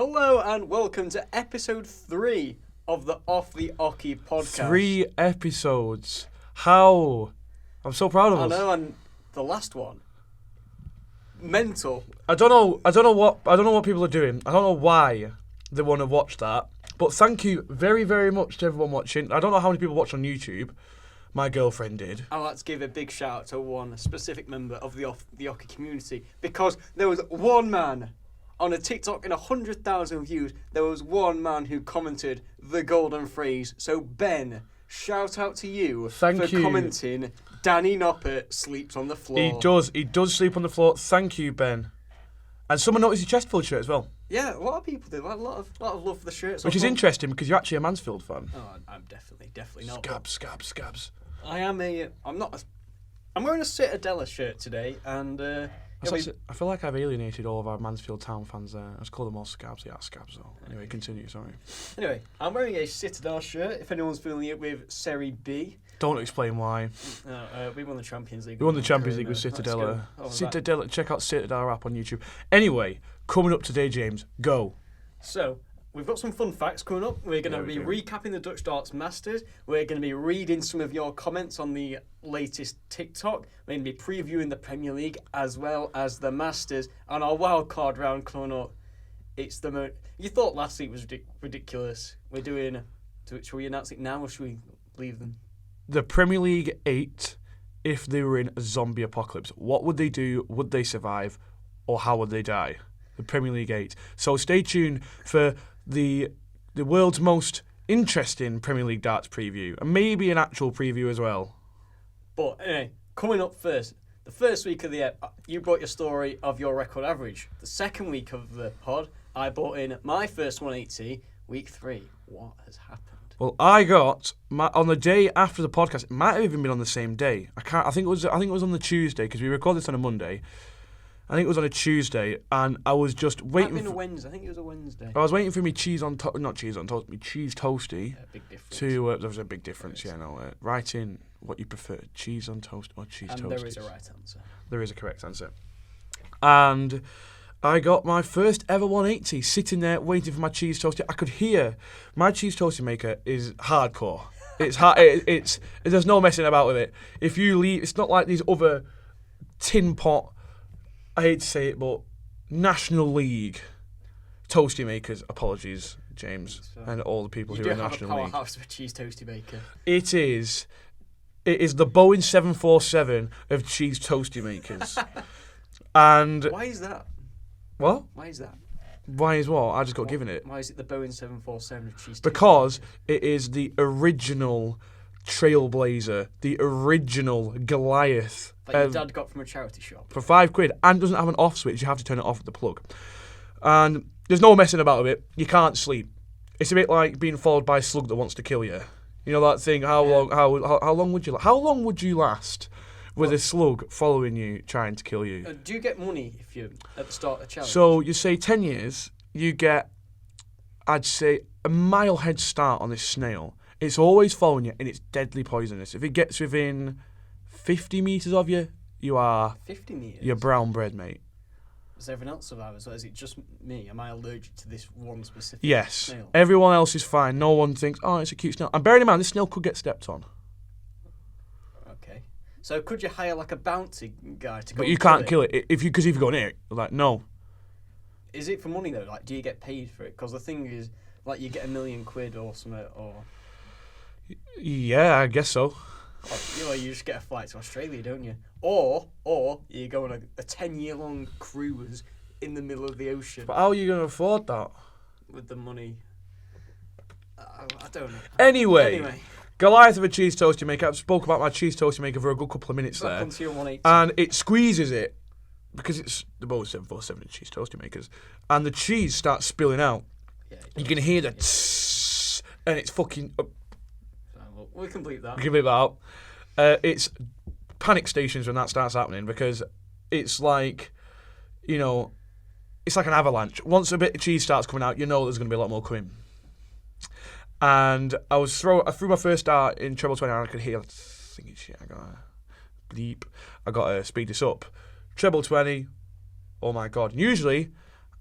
Hello and welcome to episode 3 of the Off the Ocky podcast. 3 episodes. How? I'm so proud of us. I know, and the last one. Mental. I don't know what people are doing. I don't know why they want to watch that. But thank you very, very much to everyone watching. I don't know how many people watch on YouTube. My girlfriend did. I'd like to give a big shout out to one specific member of the Off the Ocky community, because there was one man on a TikTok in 100,000 views. There was one man who commented the golden phrase. So Ben, shout out to you for commenting. Danny Noppert sleeps on the floor. He does sleep on the floor. Thank you, Ben. And someone noticed your Chesterfield shirt as well. Yeah, a lot of people do. A lot of love for the shirts. Which is interesting because you're actually a Mansfield fan. Oh, I'm definitely not. Scabs. I'm wearing a Citadella shirt today, and I feel like I've alienated all of our Mansfield Town fans there. I just call them all scabs. Yeah, scabs though. Anyway, continue, sorry. Anyway, I'm wearing a Citadel shirt, if anyone's familiar with Serie B. Don't explain why. We won the Champions League. We won the Champions League with Citadella. Citadella, check out Citadella app on YouTube. Anyway, coming up today, James, go. So, we've got some fun facts coming up. We're going to be recapping the Dutch Darts Masters. We're going to be reading some of your comments on the latest TikTok. We're going to be previewing the Premier League as well as the Masters. And our wildcard round coming up. It's the most... You thought last week was ridiculous. Should we announce it now or should we leave them? The Premier League 8, if they were in a zombie apocalypse, what would they do? Would they survive? Or how would they die? The Premier League 8. So stay tuned for the world's most interesting Premier League darts preview, and maybe an actual preview as well. But anyway, coming up first, the first week of the you brought your story of your record average. The second week of the pod, I brought in my first 180. Week 3, what has happened? Well, I got on the day after the podcast. It might have even been on the same day. I think it was on the Tuesday because we recorded this on a Monday. I think it was on a Tuesday, and I was just waiting. It might have been a Wednesday. I think it was a Wednesday. I was waiting for me cheese toasty. Yeah, big difference. There was a big difference. Yeah, no. Write in what you prefer: cheese on toast or cheese toasty. And there is a right answer. There is a correct answer. And I got my first ever 180 sitting there waiting for my cheese toasty. I could hear my cheese toasty maker is hardcore. It's hard. There's no messing about with it. If you leave, it's not like these other tin pot. I hate to say it, but National League toasty makers. Apologies, James, and all the people who are in National League. You do have a powerhouse of a cheese toasty maker. It is the Boeing 747 of cheese toasty makers. And why is that? What? Why is that? Why is what? I just got given it. Why is it the Boeing 747 of cheese toasty? Because it is the original Trailblazer, the original Goliath. That your dad got from a charity shop. For £5, and doesn't have an off switch. You have to turn it off with the plug. And there's no messing about with it. You can't sleep. It's a bit like being followed by a slug that wants to kill you. You know that thing? How long would you last with a slug following you, trying to kill you? Do you get money if you're at the start of a challenge? So you say 10 years, you get, I'd say, a mile head start on this snail. It's always following you, and it's deadly poisonous. If it gets within 50 metres of you, you are... 50 metres? You're brown bread, mate. Does everyone else survive as well? Is it just me? Am I allergic to this one specific snail? Everyone else is fine. No one thinks, oh, it's a cute snail. And bearing in mind, this snail could get stepped on. Okay. So could you hire like a bounty guy to go? But you can't kill it because if you go near it, like, no. Is it for money though? Like, do you get paid for it? Because the thing is, like, you get £1 million or something, or... Yeah, I guess so. You just get a flight to Australia, don't you? Or you go on a 10-year-long cruise in the middle of the ocean. But how are you going to afford that? With the money. I don't know. Anyway. Goliath of a cheese toasty maker. I've spoke about my cheese toasty maker for a good couple of minutes there. And it squeezes it, because it's the Boeing 747 cheese toasty makers, and the cheese starts spilling out. Yeah, you can hear the tss, and it's fucking... We can bleep that. We can bleep that out. It's panic stations when that starts happening, because it's like, it's like an avalanche. Once a bit of cheese starts coming out, you know there's going to be a lot more coming. And I threw my first dart in treble 20, and I could hear thinking, shit, I got to bleep. I got to speed this up. Treble 20, oh my God. Usually,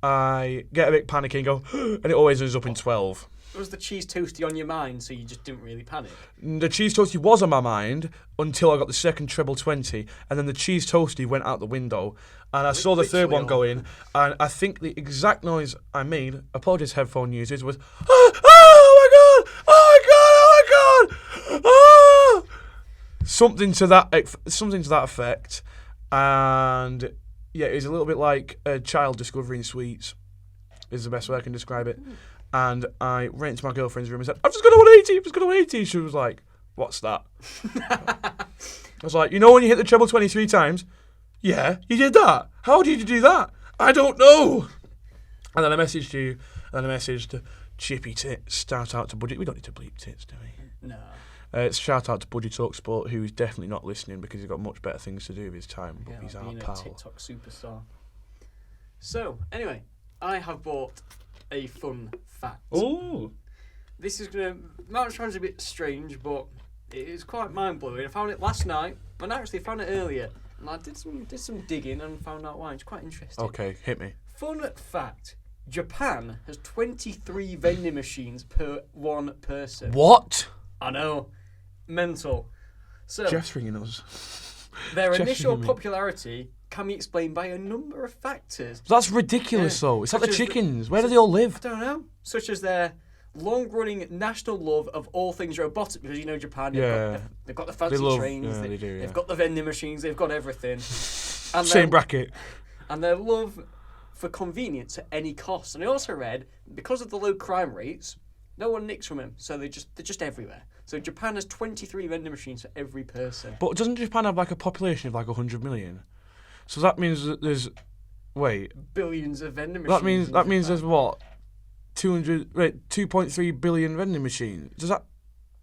I get a bit panicky and go, and it always ends up in 12. Was the cheese toasty on your mind, so you just didn't really panic? The cheese toasty was on my mind until I got the second treble 20, and then the cheese toasty went out the window, and I saw the third one go in, and I think the exact noise I made, apologies headphone users, was, oh my god, oh my god, oh my god, oh! Something to that effect, and yeah, it was a little bit like a child discovering sweets, is the best way I can describe it. And I ran into my girlfriend's room and said, I've just got a 180, I've just got a 180. She was like, what's that? I was like, you know when you hit the treble 23 times? Yeah, you did that. How did you do that? I don't know. And then I messaged you, and then I messaged Chippy Tits, shout out to Budget. We don't need to bleep tits, do we? No. Shout out to Budget Talksport, who's definitely not listening because he's got much better things to do with his time. But Yeah, he's our being pal. a TikTok superstar. So, anyway, I have bought a fun fact. Ooh. This is might sound a bit strange, but it is quite mind blowing. I found it last night, and actually found it earlier, and I did some digging and found out why. It's quite interesting. Okay, hit me. Fun fact: Japan has 23 vending machines per one person. What? I know, mental. So Jeff's ringing us. their Jeff's initial ringing me. popularity can be explained by a number of factors. That's ridiculous, though. It's like Such the as chickens. Where do they all live? I don't know, such as their long-running national love of all things robotic, because Japan, they've got the fancy trains, they do, they've got the vending machines, they've got everything. And Same bracket. And their love for convenience at any cost. And I also read, because of the low crime rates, no one nicks from them, so they're just everywhere. So Japan has 23 vending machines for every person. But doesn't Japan have like a population of like 100 million? So that means that there's, billions of vending machines. That means there's what, 2.3 billion vending machines. Does that?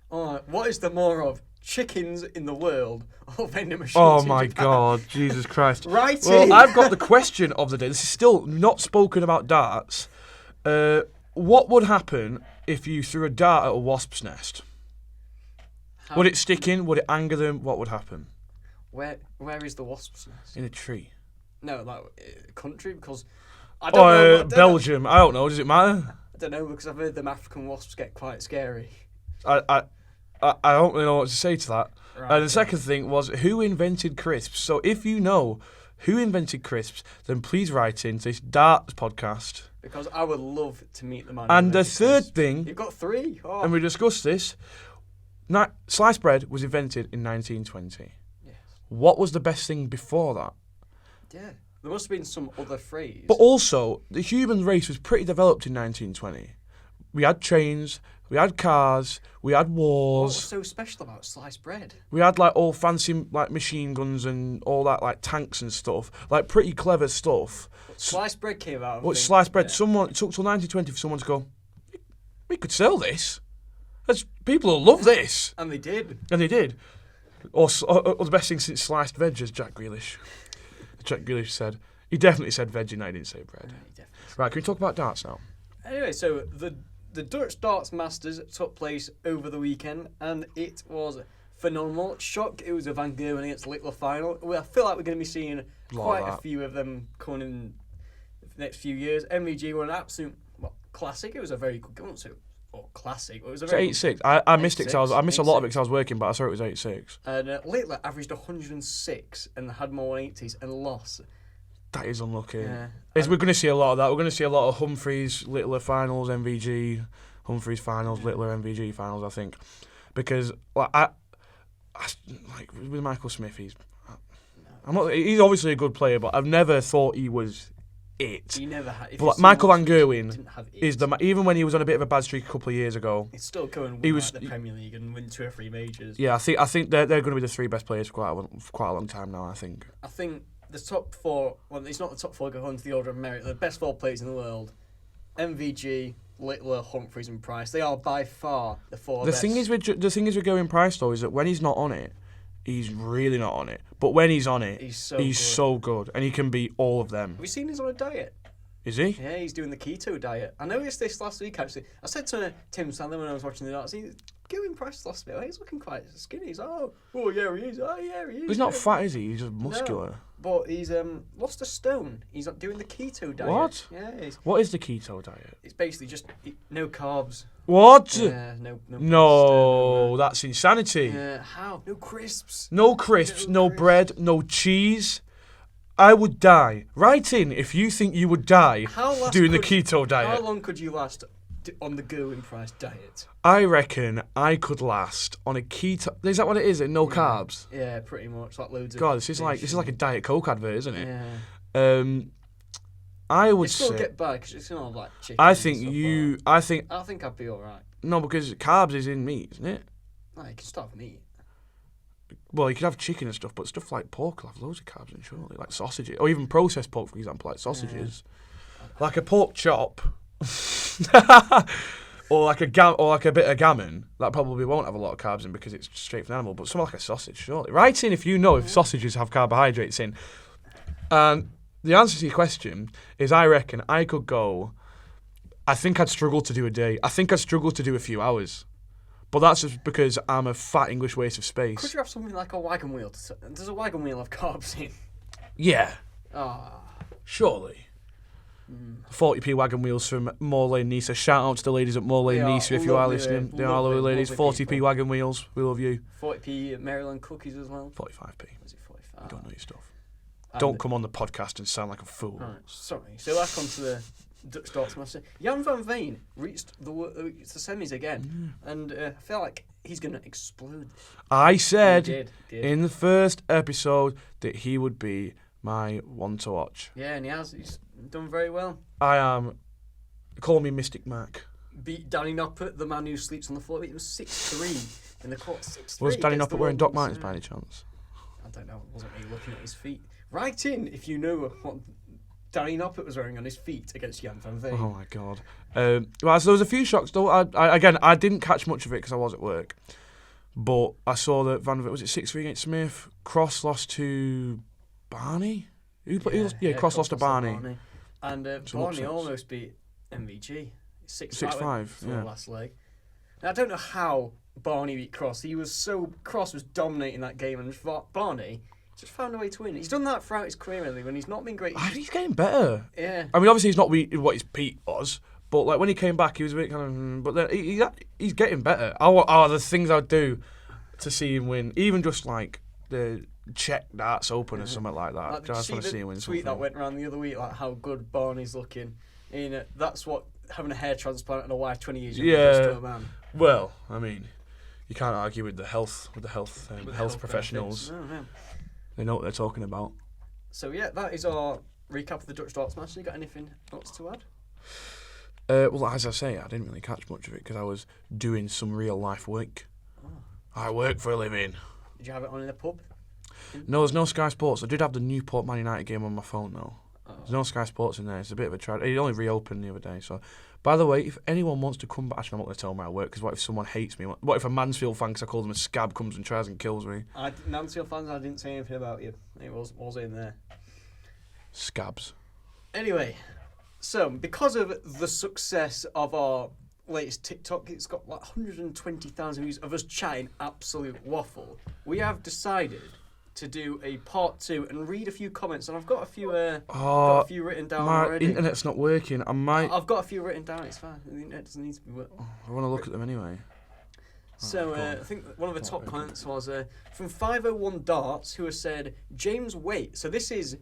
What is the more of chickens in the world or vending machines? Oh in my Japan? God, Jesus Christ! Right. Well, I've got the question of the day. This is still not spoken about darts. What would happen if you threw a dart at a wasp's nest? Would it stick in? Would it anger them? What would happen? Where is the wasp's nest? In a tree. No, country, because I don't know. Belgium. I don't know. Does it matter? I don't know, because I've heard them African wasps get quite scary. I don't really know what to say to that. Right, The second thing was, who invented crisps? So if you know who invented crisps, then please write into this darts podcast. Because I would love to meet the man. And the third thing, you've got three. Oh. and we discussed this, sliced bread was invented in 1920. Yes. What was the best thing before that? Yeah. There must have been some other phrase. But also, the human race was pretty developed in 1920. We had trains, we had cars, we had what wars. was so special about sliced bread? We had like all fancy like machine guns and all that, like tanks and stuff, like pretty clever stuff. Sliced bread came out. Sliced bread. It took till 1920 for someone to go, we could sell this. People will love this. And they did. And they did. Or the best thing since sliced veg, as Jack Grealish said. He definitely said veg, and I didn't say bread. Right, can we talk about darts now? Anyway, so the Dutch Darts Masters took place over the weekend, and it was phenomenal. Shock, it was a Van Gerwen against Littler final. I feel like we're going to be seeing quite a few of them coming in the next few years. MVG were an absolute classic. It was a very good game. Classic. It was a very 8-6. I missed it. I missed a lot of it because I was working, but I saw it was 8-6. And Littler averaged 106 and had more 180s and lost. That is unlucky. Yeah. We're going to see a lot of that. We're going to see a lot of Humphreys, Littler finals, MVG, Humphreys finals, Littler, MVG finals, I think. Because I with Michael Smith, he's obviously a good player, but I've never thought he was it. He never had. But Michael Van Gerwen is even when he was on a bit of a bad streak a couple of years ago. He's still going win the Premier League and win 2 or 3 majors. Yeah, I think they're going to be the 3 best players for quite a long time now. I think the top 4. Well, it's not the top 4 going to the order of merit. The best 4 players in the world: MVG, Littler, Humphreys, and Price. They are by far the 4 best. The thing is with Gerwen Price though is that when he's not on it, he's really not on it. But when he's on it, he's so good, and he can beat all of them. Have you seen he's on a diet? Is he? Yeah, he's doing the keto diet. I noticed this last week, actually. I said to Tim Sandler when I was watching the darts, he's getting impressed last bit. He's looking quite skinny. He's oh yeah, he is. Oh, yeah, he is. He's not fat, is he? He's just muscular. No, but he's lost a stone. He's doing the keto diet. What? Yeah. What is the keto diet? It's basically just no carbs. What? Yeah, No, that's insanity. Yeah, how? No crisps. No crisps, no bread, no cheese. I would die. Write in if you think you would die doing the keto diet. How long could you last on the going price diet? I reckon I could last on a keto. Is that what it is? No carbs. Yeah, pretty much. Like loads of. God, this is like a Diet Coke advert, isn't it? Yeah. I would still say. Get by because it's not like chicken. I think you. I think I'd be alright. No, because carbs is in meat, isn't it? No, you can start with meat. Well, you could have chicken and stuff, but stuff like pork will have loads of carbs in, surely, like sausages, or even processed pork, for example, like sausages, like a pork chop, or like a bit of gammon. That probably won't have a lot of carbs in because it's straight from an animal. But something like a sausage, surely. Write in if you know if sausages have carbohydrates in. And the answer to your question is, I reckon I could go. I think I'd struggle to do a day. I think I'd struggle to do a few hours. But that's just because I'm a fat English waste of space. Could you have something like a wagon wheel? Does a wagon wheel have carbs in? Yeah. Ah. Surely. 40p wagon wheels from Morley and Nisa. Shout out to the ladies at Morley and Nisa if you are listening. They are lovely ladies. 40p wagon wheels. We love you. 40p Maryland cookies as well. 45p. Was it 45? You don't know your stuff. Don't come on the podcast and sound like a fool. Right, sorry. So back onto the Dutch Darts Master. Jan van Veen reached the semis again, and I feel like he's going to explode. I said did. in the first episode that he would be my one to watch. Yeah, and he has. He's done very well. I am. Call me Mystic Mac. Beat Danny Noppert, the man who sleeps on the floor. It was 6-3 in the court. 6-3. Was Danny Noppert wearing Doc Martens by any chance? I don't know. It wasn't me looking at his feet. Write in if you know what Danny Noppert was wearing on his feet against Jan van Veen. Oh my god. Well, so there was a few shocks though. I didn't catch much of it because I was at work, but I saw that Van Veen was it 6-3 against Smith. Cross lost to Barney. Cross lost to Barney. And Barney almost beat MVG 6-5 for the last leg. Now, I don't know how Barney beat Cross. Cross was dominating that game, and Barney just found a way to win. He's done that throughout his career, really, when he's not been great. He's getting better. Yeah. I mean, obviously he's not what his peak was, but like when he came back, he was a bit kind of. But then he's getting better. The things I'd do to see him win, even just like the Czech Darts Open or something like that. Like, I just want to see him win something. Tweet that went around the other week, like how good Barney's looking. That's what having a hair transplant and a wife 20 years younger does to a man. Well, I mean, you can't argue with the health professionals. No. They know what they're talking about. So yeah, that is our recap of the Dutch Darts match. You got anything else to add? Well, as I say, I didn't really catch much of it because I was doing some real life work. Oh. I work for a living. Did you have it on in the pub? No, there's no Sky Sports. I did have the Newport Man United game on my phone though. There's no Sky Sports in there. It's a bit of a tragedy. It only reopened the other day. So, by the way, if anyone wants to come back, actually, I'm not going to tell them where I work because what if someone hates me? What if a Mansfield fan, because I call them a scab, comes and tries and kills me? Mansfield fans, I didn't say anything about you. It was in there. Scabs. Anyway, so because of the success of our latest TikTok, it's got like 120,000 views of us chatting absolute waffle. We have decided to do a part 2 and read a few comments, and I've got a few written down already. My internet's not working. I've got a few written down. It's fine. The internet doesn't need to be working. I want to look at them anyway. So I think one of the top comments was from 501 Darts, who has said James Waite. So this is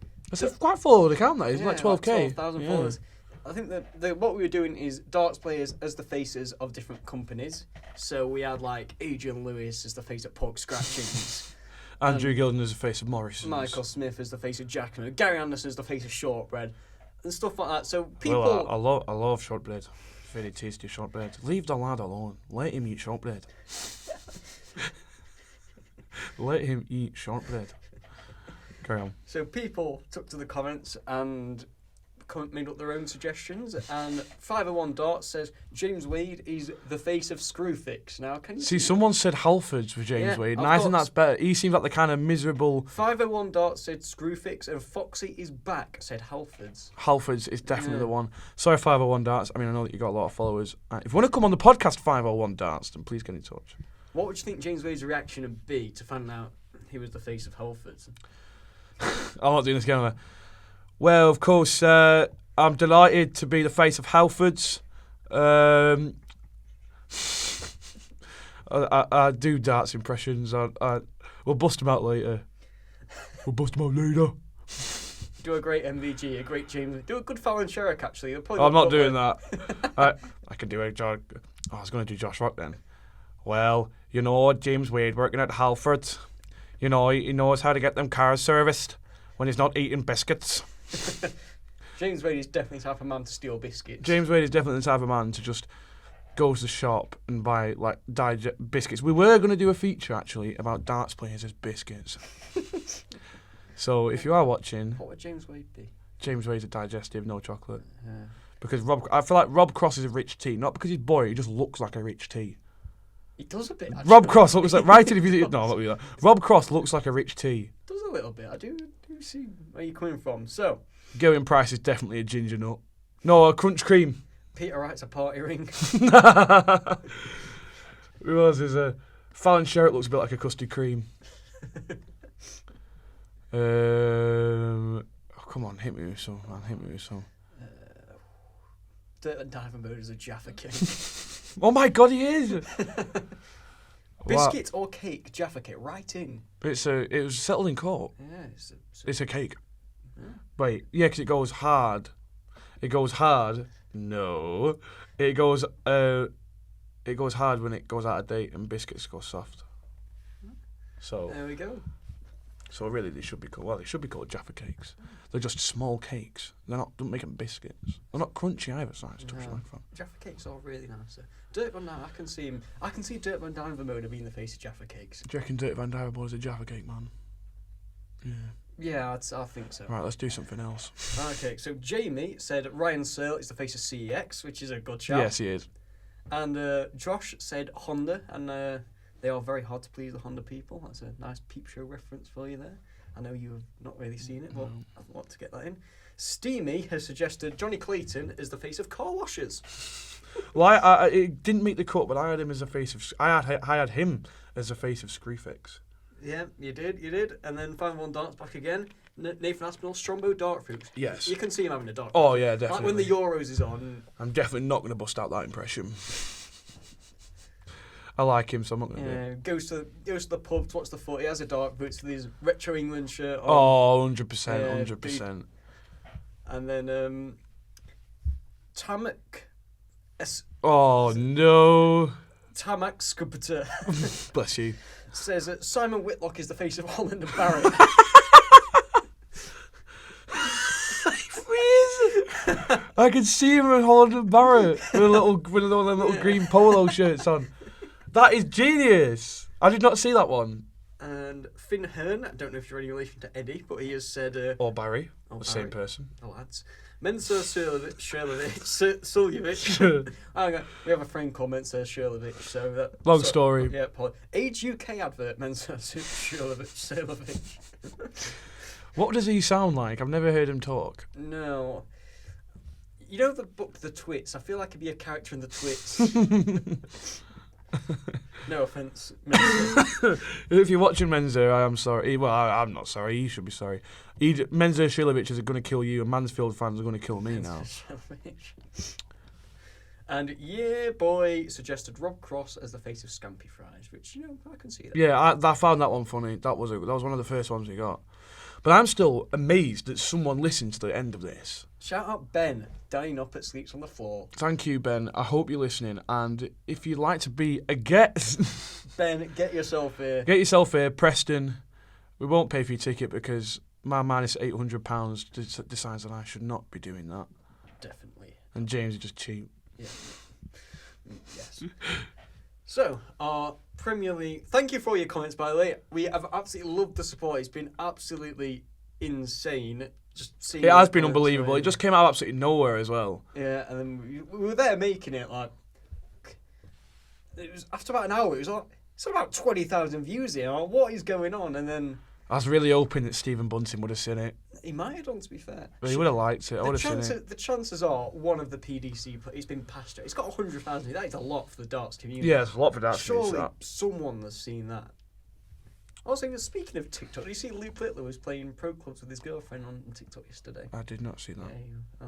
quite full account. That is like 12k. 12,000 followers. I think that what we were doing is darts players as the faces of different companies. So we had like Adrian Lewis as the face of Pork Scratchings. Andrew Gilden as the face of Morrison's. Michael Smith as the face of Jackman. Gary Anderson as the face of Shortbread. And stuff like that. So people... Well, I love shortbread. Very tasty shortbread. Leave the lad alone. Let him eat shortbread. Let him eat shortbread. Carry on. So people took to the comments and made up their own suggestions, and 501 Darts says James Wade is the face of Screwfix. Now, can you see? Someone said Halfords for James Wade, and I think that's better. He seems like the kind of miserable. 501 Darts said Screwfix, and Foxy is back said Halfords. Halfords is definitely the one. Sorry, 501 Darts. I mean, I know that you got a lot of followers. If you want to come on the podcast, 501 Darts, then please get in touch. What would you think James Wade's reaction would be to find out he was the face of Halfords? I'm not doing this again. Well, of course, I'm delighted to be the face of Halfords. I do Darts impressions. We'll bust them out later. Do a great MVG, a great James. Do a good Fallon Sherrick, actually. I'm not doing that. I could do a Josh. I was going to do Josh Rock then. Well, you know, James Wade working at Halfords. You know, he knows how to get them cars serviced when he's not eating biscuits. James Wade is definitely the type of man to steal biscuits. James Wade is definitely the type of man to just go to the shop and buy like biscuits. We were going to do a feature actually about darts players as biscuits. So if you are watching, what would James Wade be? James Wade's a digestive, no chocolate. Because I feel like Rob Cross is a rich tea, not because he's boring. He just looks like a rich tea. He does a bit. Actually. Rob Cross looks like right in if you no, not really that. Rob Cross looks like a rich tea. Does a little bit. I do see where you're coming from. So, Gillian Price is definitely a ginger nut. No, a crunch cream. Peter Wright's a party ring. Who else is a Fallon Sherrick looks a bit like a custard cream. Come on, hit me with some, man. Hit me with some. Dirt and Diver Mode is a Jaffa cake. Oh my God, he is. Biscuit or cake, Jaffa cake, right in. It was settled in court. Yeah, it's a cake. Yeah. Wait, yeah, because it goes hard. It goes hard. No, it goes hard when it goes out of date, and biscuits go soft. So there we go. So really, they should be called. Well, they should be called Jaffa cakes. They're just small cakes. Don't make them biscuits. They're not crunchy either. So it's tough to like from. Jaffa cakes are really nice. Dirt Van Dyke, I can see Dirt Van Dyke Vermona being the face of Jaffa cakes. Do you reckon Dirt Van Dyke is a Jaffa cake man? Yeah. Yeah, I think so. Right, let's do something else. Okay, so Jamie said Ryan Searle is the face of CEX, which is a good shout. Yes, he is. And Josh said Honda, and they are very hard to please, the Honda people. That's a nice Peep Show reference for you there. I know you have not really seen it, but I want to get that in. Steamy has suggested Johnny Clayton is the face of car washers. Well, it didn't meet the cut, but I had him as a face of. I had him as a face of Screwfix. Yeah, you did. And then 5-1 Darts back again. Nathan Aspinall, Strombo Dark Fruits. Yes. You can see him having a dark. Oh yeah, definitely. Like when the Euros is on. I'm definitely not going to bust out that impression. I like him, so I'm not going to do it. Goes to the pub to watch the foot. He has a dark boots with his retro England shirt on. Oh, 100%, 100%. And then Tamak. Oh no. Tamak Scuppiter. Bless you. Says that Simon Whitlock is the face of Holland and Barrett. I can see him in Holland and Barrett with one of those little green polo shirts on. That is genius. I did not see that one. And Finn Hearn, I don't know if you're in relation to Eddie, but he has said... or Barry, the same person. The lads. Mensur Suljovic. We have a friend called Mensur Suljovic, so that... Long story. Yeah, Age UK advert, Mensur Suljovic. What does he sound like? I've never heard him talk. No. You know the book The Twits? I feel like he'd be a character in The Twits. No offence, Mensur. If you're watching Mensur, I am sorry. Well, I'm not sorry. He should be sorry. Mensur Shilovic is going to kill you, and Mansfield fans are going to kill me now. And yeah, boy suggested Rob Cross as the face of Scampy Fries, which I can see that. Yeah, I found that one funny. That was one of the first ones we got. But I'm still amazed that someone listened to the end of this. Shout out Ben, dining up at Sleeps on the Floor. Thank you, Ben. I hope you're listening. And if you'd like to be a guest... Ben, get yourself here. Get yourself here, Preston. We won't pay for your ticket because my minus £800 decides that I should not be doing that. Definitely. And James is just cheap. Yeah. Yes. So, our Premier League... Thank you for all your comments, by the way. We have absolutely loved the support. It's been absolutely insane. Just seeing It has been it, unbelievable. so, It just came out of absolutely nowhere as well. Yeah, and then we were there making it like. It was after about an hour. It was like it's about 20,000 views here. Like, what is going on? And then I was really hoping that Stephen Bunting would have seen it. he might have done, to be fair. But he would have liked it. I would have seen it. The chances are one of the PDC. He's been past it. He's got 100,000. That is a lot for the darts community. Yeah, it's a lot for that. Surely someone has seen that. Also, speaking of TikTok, did you see Luke Littler was playing pro clubs with his girlfriend on TikTok yesterday? I did not see that. Yeah,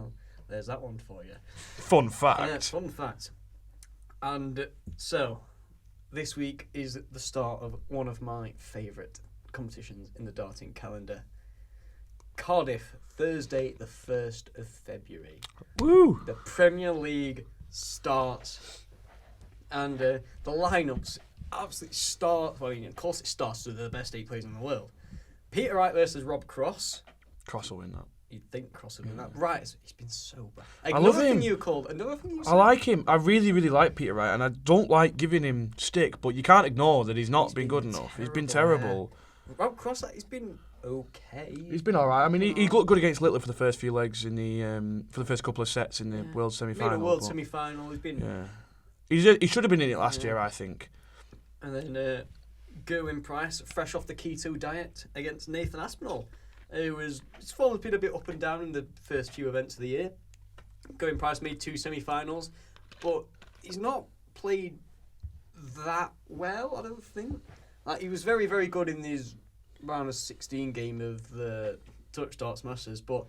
there's that one for you. Fun fact. Yeah, fun fact. And so, this week is the start of one of my favourite competitions in the darting calendar. Cardiff, Thursday, the 1st of February. Woo! The Premier League starts. And the lineups absolutely start. Well, of course it starts with the best 8 players in the world. Peter Wright versus Rob Cross. Cross will win that. You'd think Cross would win that. Right, he's been so bad. I love him. Another thing you said. I like him. I really, really like Peter Wright, and I don't like giving him stick, but you can't ignore that he's not been good enough. He's been terrible. Yeah. Rob Cross, he's been okay. He's been all right. I mean, he looked good against Littler for the first few legs in the for the first couple of sets in the World semi-final. Made a World semi-final. He's been. Yeah. He should have been in it last year, I think. And then Gerwin Price, fresh off the keto diet, against Nathan Aspinall. His form has been a bit up and down in the first few events of the year. Gerwin Price made 2 semi-finals, but he's not played that well, I don't think. Like, he was very, very good in his round of 16 game of the Dutch Darts Masters, but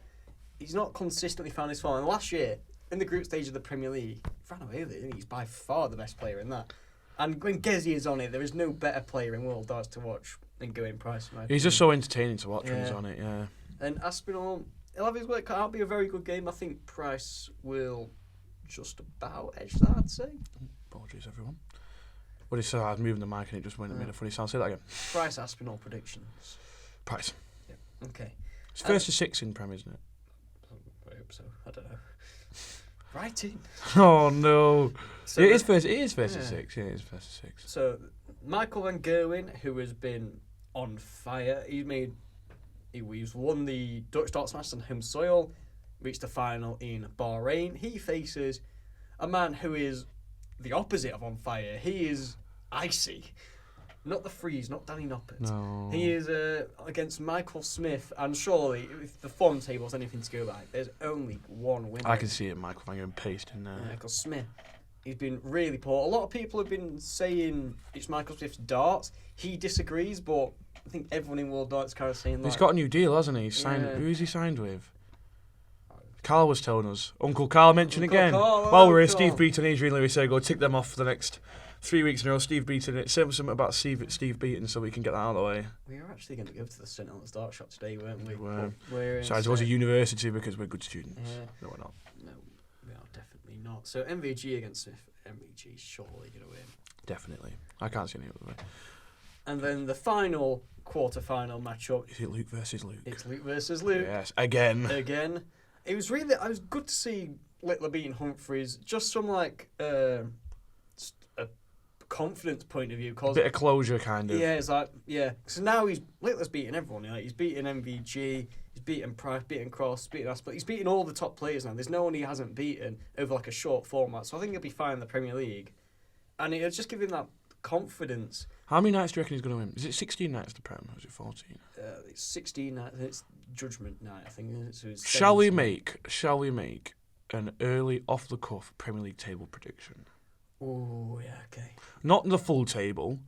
he's not consistently found his form. And last year, in the group stage of the Premier League, he ran away with it, didn't he? He's by far the best player in that. And when Gezi is on it, there is no better player in World Darts to watch than Gerwin Price. He's just so entertaining to watch when he's on it, yeah. And Aspinall, he'll have his work cut out. Be a very good game. I think Price will just about edge that, I'd say. Apologies, everyone. What is so I was moving the mic and it just made a funny sound. Say that again. Price Aspinall predictions. Price. Yeah. Okay. It's first to 6 in Prem, isn't it? I hope so. I don't know. Right in. Oh no. So it is first to 6. Yeah, it is first to 6. So Michael van Gerwen, who has been on fire, he's won the Dutch Darts Masters on home soil, reached the final in Bahrain. He faces a man who is the opposite of on fire. He is icy. Not the freeze, not Danny Noppert. No. He is against Michael Smith, and surely, if the form table's anything to go by, there's only one winner. I can see it, Michael Van Gerwen paced in there. Michael Smith. He's been really poor. A lot of people have been saying it's Michael Smith's darts. He disagrees, but I think everyone in World Darts kind of saying that. He's got a new deal, hasn't he? He's signed. Yeah. Who is he signed with? Carl was telling us. Uncle Carl mentioned Uncle again. Carl, While we're here, Carl. Steve Beaton, Adrian Lewis said, go tick them off for the next 3 weeks in a row. Steve Beaton, it said something about Steve Beaton so we can get that out of the way. We were actually going to go to the St. Helens Dart Shop today, weren't we? We were. We're So I go to university because we're good students. Yeah. No, we're not. No, we are definitely not. So MVG against Smith. MVG surely going to win. Definitely. I can't see any other way. And then the final quarter-final matchup. Is it Luke versus Luke? It's Luke versus Luke. Yes, again. It was good to see Littler beating Humphreys, just from like a confidence point of view. Bit of closure, kind of. Yeah, it's like, yeah. So now Littler's beating everyone. You know? He's beating MVG, he's beating Price, beating Cross, beating Aspel. He's beating all the top players now. There's no one he hasn't beaten over like a short format. So I think he'll be fine in the Premier League. And it'll just give him that confidence. How many nights do you reckon he's going to win? Is it 16 nights the Prem, or is it 14? It's 16 nights. It's Judgment Night, I think. So it's Shall we make an early off-the-cuff Premier League table prediction? Oh, yeah, okay. Not the full table,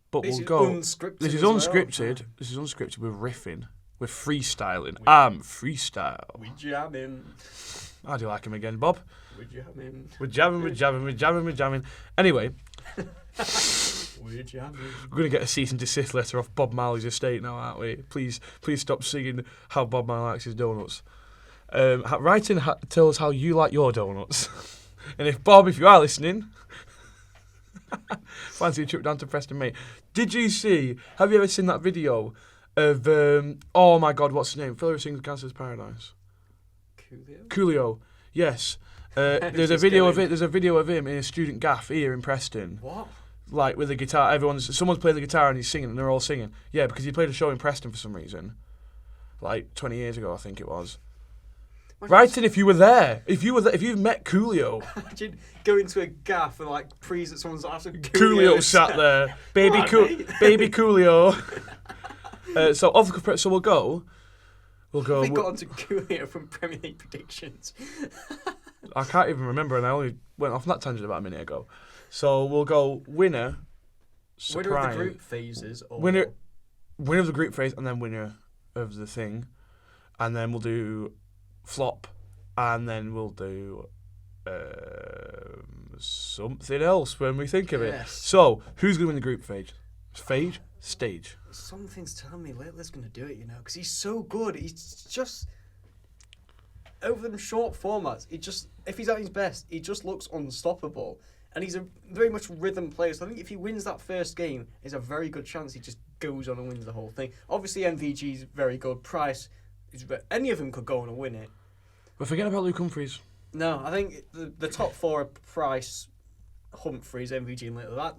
but This we'll is go. unscripted This is as well. unscripted. This is unscripted. We're riffing. We're freestyling. Freestyle. We jamming. I do like him again, Bob. We jamming. We're jamming. Anyway, We're jamming. we're going to get a cease and desist letter off Bob Marley's estate now, aren't we? Please stop singing how Bob Marley likes his donuts. Write in, tell us how you like your donuts. And if you are listening, fancy a trip down to Preston, mate. Have you ever seen that video of, oh my God, what's his name? Fellow who sings Gangster's Paradise. Coolio. Yes. There's a video of him in a student gaff here in Preston. What? Like with a guitar, someone's playing the guitar and he's singing, and they're all singing. Yeah, because he played a show in Preston for some reason. like 20 years ago, I think it was. Write in if you were there. If you've met Coolio. Imagine going to a gaff and like praise that someone's after Coolio sat there. Baby Coolio. So we'll go. We got onto Coolio from Premier League predictions. I can't even remember, and I only went off that tangent about a minute ago. So we'll go winner. Surprise. Winner of the group phases. Or... Winner of the group phase, and then winner of the thing, and then we'll do flop, and then we'll do something else when we think of it. Yes. So who's going to win the group phase? Stage. Something's telling me Littler's going to do it, because he's so good. He's just over them short formats. If he's at his best, he just looks unstoppable. And he's a very much rhythm player. So I think if he wins that first game, there's a very good chance he just goes on and wins the whole thing. Obviously, MVG's very good. Price, any of them could go on and win it. But forget about Luke Humphries. No, I think the top four are Price, Humphries, MVG, and Littler.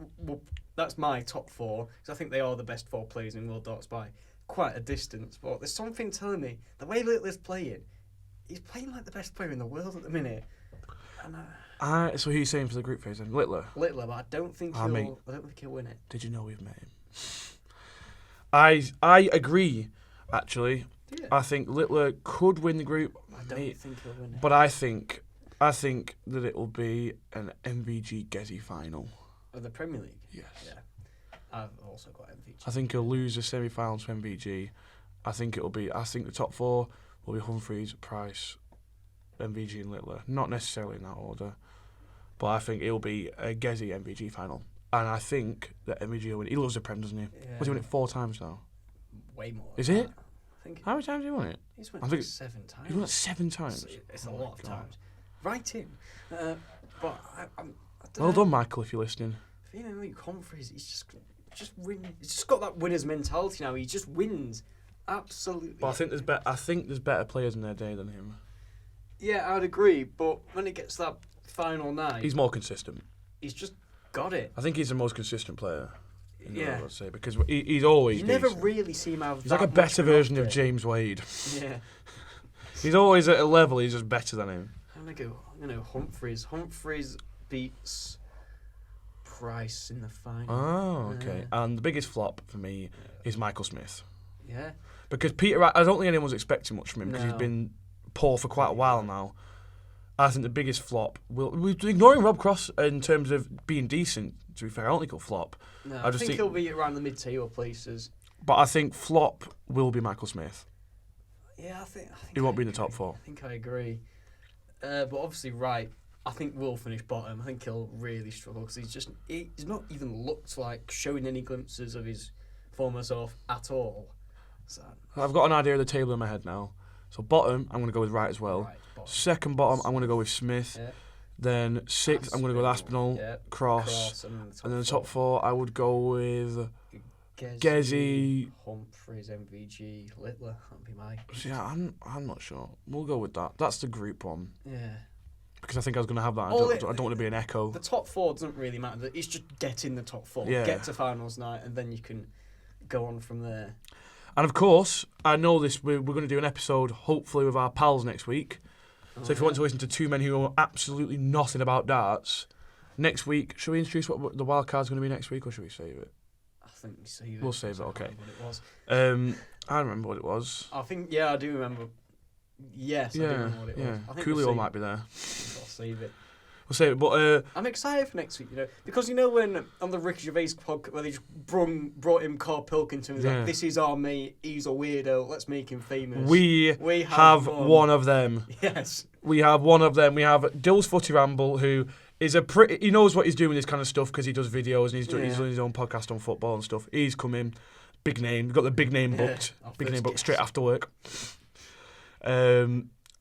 That's my top four, because I think they are the best four players in World Darts by quite a distance. But there's something telling me, the way Littler's playing, he's playing like the best player in the world at the minute. And, so who are you saying for the group phase then? Littler, but I don't think he'll win it. Did you know we've met him? I agree, actually. Yeah. I think Littler could win the group. I don't think he'll win it. But I think that it will be an MVG Gezi final. Of the Premier League? Yes. Yeah. I've also got MVG. I think he'll lose the semi-final to MVG. I think the top four will be Humphries, Price, MVG and Littler. Not necessarily in that order. But I think it'll be a Gezi MVG final. And I think that MVG will win. He loves the Prem, doesn't he? Yeah. Has he won it 4 times now? Way more. Is it? I think. How many times have you won it? He's won it 7 times. He's won it 7 times? It's a lot of times. Right in. But I don't well know. done, Michael, if you're listening. Feeling like Humphries, he's just win. He's just got that winner's mentality now. He just wins. Absolutely. But I think there's better players in their day than him. Yeah, I'd agree. But when it gets to that final night, he's more consistent. He's just got it. I think he's the most consistent player. Yeah, I'd say, because he's always. You never really see him have. He's like a better version of James Wade. Yeah. He's always at a level. He's just better than him. I'm gonna go Humphries. Humphries beats Price in the final. Oh, okay. And the biggest flop for me is Michael Smith. Yeah. Because Peter, I don't think anyone's expecting much from him because he's been poor for quite a while now. I think the biggest flop we're ignoring Rob Cross in terms of being decent. To be fair, I don't think he'll flop. No, I think he'll be around the mid-table places. But I think flop will be Michael Smith. Yeah, I think he won't be in the top 4. I think I agree. But obviously, I think we'll finish bottom. I think he'll really struggle because he's not even looked like showing any glimpses of his former self at all. So I've got an idea of the table in my head now. So bottom, I'm going to go with Wright as well. Second bottom, I'm going to go with Smith. Yeah. Then 6th, I'm going to go with Aspinall, Cross, and then the top 4, I would go with Gezi, Humphries, MVG, Littler. That'd be my. Yeah, I'm not sure. We'll go with that. That's the group one. Yeah. Because I think I was going to have that. I don't want to be an echo. The top 4 doesn't really matter. It's just get in the top 4. Yeah. Get to finals night, and then you can go on from there. And of course, I know this. We're going to do an episode, hopefully, with our pals next week. So if you want to listen to 2 men who know absolutely nothing about darts, next week, should we introduce what the wild card's going to be next week, or should we save it? I think we save it. We'll save it, okay. What it was. I remember what it was. I think, I do remember. Yes, I do remember what it was. I think Coolio might be there. I'll save it. We'll save it, but... I'm excited for next week, because when on the Ricky Gervais podcast, where they just brought him Carl Pilkington, like, this is our mate, he's a weirdo, let's make him famous. We have one of them. Yes. We have one of them. We have Dill's Footy Ramble, who is he knows what he's doing with this kind of stuff because he does videos and he's done his own podcast on football and stuff. He's come in, big name, got the big name booked, straight after work.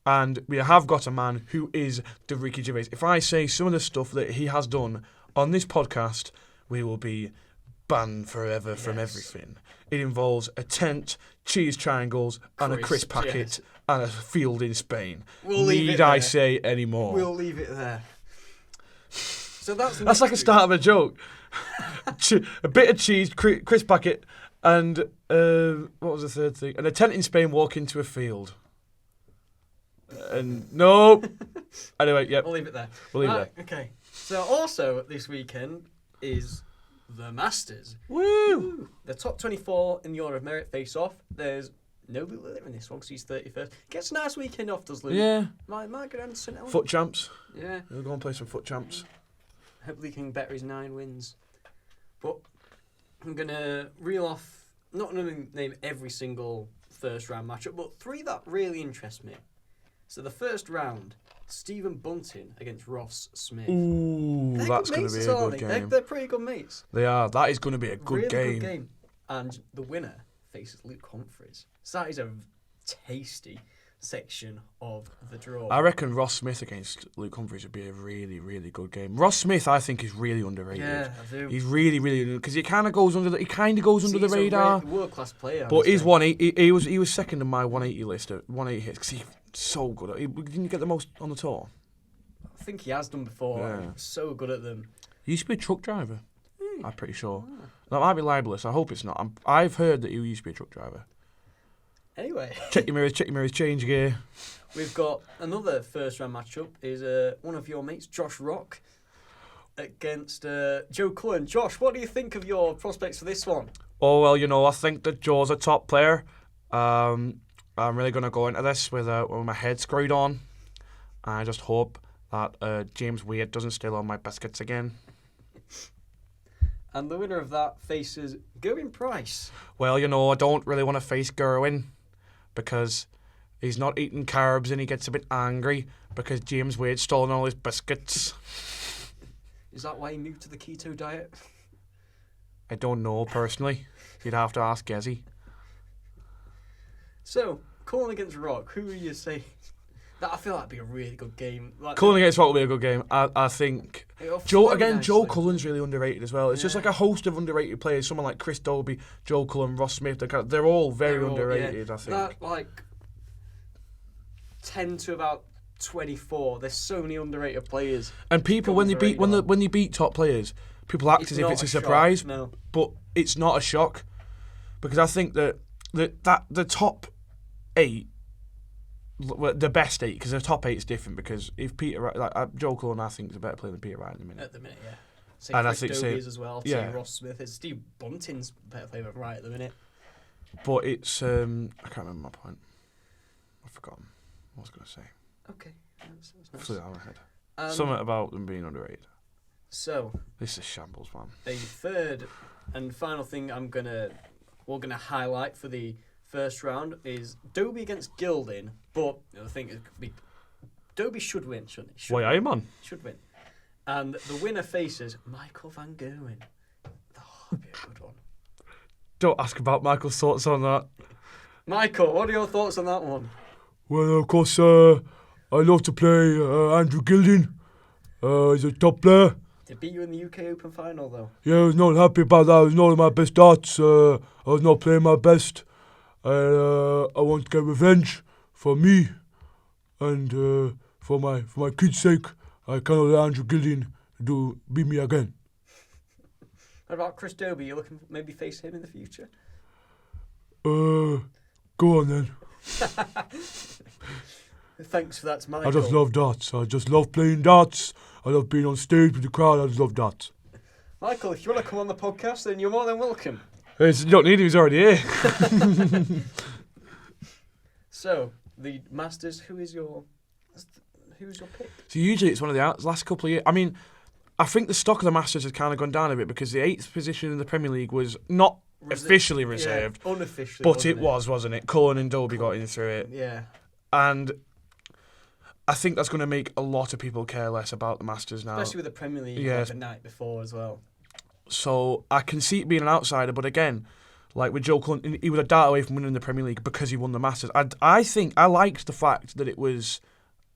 And we have got a man who is the Ricky Gervais. If I say some of the stuff that he has done on this podcast, we will be banned forever from everything. It involves a tent, cheese triangles, and a crisp packet, and a field in Spain. Need I say any more? We'll leave it there. So that's like a start of a joke. A bit of cheese, crisp packet, And what was the third thing? And a tent in Spain walk into a field. And no. Anyway, yep. We'll leave it there. We'll leave it there. Okay. So also this weekend is the Masters. Woo! The top 24 in the order of merit face off. There's nobody in this one because he's 31st. Gets a nice weekend off, does Luke? Yeah. Might go down to St. Helens. Foot champs. Yeah. We'll go and play some foot champs. Hopefully he can better his 9 wins. But I'm going to reel off, not going to name every single first round matchup, but 3 that really interest me. So the first round, Stephen Bunting against Ross Smith. Ooh, They're that's going to be a good game. They're pretty good mates. They are. That is going to be a good Really game. good game. And the winner faces Luke Humphries. So that is a tasty section of the draw. I reckon Ross Smith against Luke Humphries would be a really, really good game. Ross Smith, I think, is really underrated. Yeah, I do. He's really, really because he kind of goes under the radar. World class player. But he's 180. He was second in my 180 list at 180 hits because he's so good. Didn't you get the most on the tour? I think he has done before. Yeah. So good at them. He used to be a truck driver. I'm pretty sure. That might be libelous. I hope it's not. I've heard that he used to be a truck driver. Anyway. Check your mirrors, change gear. We've got another first round matchup. Is one of your mates, Josh Rock, against Joe Cullen. Josh, what do you think of your prospects for this one? Oh, well, I think that Joe's a top player. I'm really going to go into this with my head screwed on. I just hope that James Wade doesn't steal all my biscuits again. And the winner of that faces Gerwin Price. Well, I don't really want to face Gerwin because he's not eating carbs and he gets a bit angry because James Wade's stolen all his biscuits. Is that why he moved to the keto diet? I don't know, personally. You'd have to ask Gezzy. So, Cullen against Rock, who are you saying? I feel that'd be a really good game. Cullen against Rock will be a good game. I think Joe Cullen's really underrated as well. It's just like a host of underrated players. Someone like Chris Dobie, Joe Cullen, Ross Smith. They're all very underrated. I think. That, like 10 to about 24. There's so many underrated players. And people when they beat top players, people act as if it's a surprise. Shock, no. But it's not a shock because I think that the top 8. The best 8, because the top 8 is different. Because if Joe Cullen, I think is a better player than Peter Wright at the minute. At the minute, yeah. And Chris Dobie is as well. Yeah. Ross Smith is. Steve Bunting's a better player than Wright at the minute. But it's I can't remember my point. I've forgotten what I was going to say. Okay, that's nice. Flew out of my head. Something about them being underrated. So this is shambles, man. A third and final thing we're gonna highlight for the first round is Dobie against Gilding, but I think it could be Dobie should win, shouldn't he? Why are you, man? Should win. And the winner faces Michael van Gerwen. Oh, that'd be a good one. Don't ask about Michael's thoughts on that. Michael, what are your thoughts on that one? Well, of course, I love to play Andrew Gilding. He's a top player. They beat you in the UK Open final, though. Yeah, I was not happy about that. It was not my best darts. I was not playing my best. I want to get revenge for me and for my kids' sake. I cannot let Andrew Gilding beat me again. What about Chris Dobie? You looking maybe face him in the future? Go on then. Thanks for that, Michael. I just love darts. I just love playing darts. I love being on stage with the crowd. I just love darts. Michael, if you want to come on the podcast, then you're more than welcome. You don't need him, he's already here. So, the Masters, who's your pick? So usually it's one of the last couple of years. I mean, I think the stock of the Masters has kind of gone down a bit because the 8th position in the Premier League was not officially reserved. Yeah, unofficially. But it was, wasn't it? Cullen and Dobie got in through it. Yeah. And I think that's going to make a lot of people care less about the Masters now. Especially with the Premier League like the night before as well. So I can see it being an outsider, but again, like with Joe Cullen, he was a dart away from winning the Premier League because he won the Masters. I think I liked the fact that it was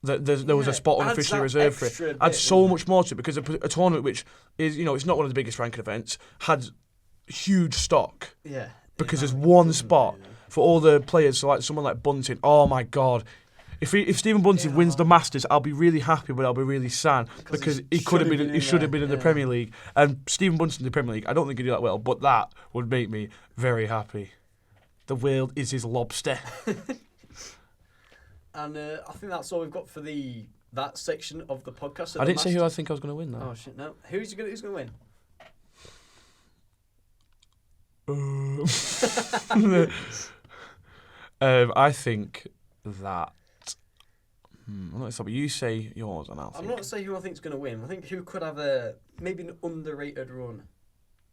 that there was a spot unofficially reserved for it. Adds so much more to it because a tournament which is it's not one of the biggest ranking events had huge stock. Yeah. Because there's one spot for all the players. So like someone like Bunting, oh my God, If Stephen Bunting wins the Masters, I'll be really happy, but I'll be really sad because he should have been in the Premier League. And Stephen Bunting in the Premier League, I don't think he'd do that well, but that would make me very happy. The world is his lobster. And I think that's all we've got for that section of the podcast. So I didn't say who I think I was going to win, though. Oh shit! No, who's going to win? I think that. I'm not sure, you say yours, and I'm not saying who I think is going to win. I think who could have maybe an underrated run.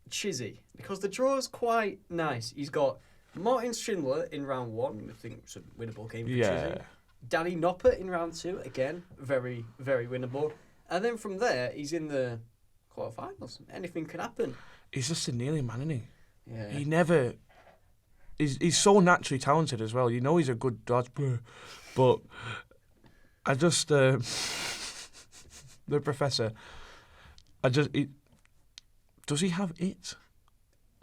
Chizzy, because the draw is quite nice. He's got Martin Schindler in round 1. I think it's a winnable game for Chizzy. Danny Noppert in round 2, again, very, very winnable. And then from there, he's in the quarterfinals. Anything can happen. He's just a nearly man, isn't he? Yeah. He never. He's so naturally talented as well. You know he's a good dodge, but I just the professor. Does he have it?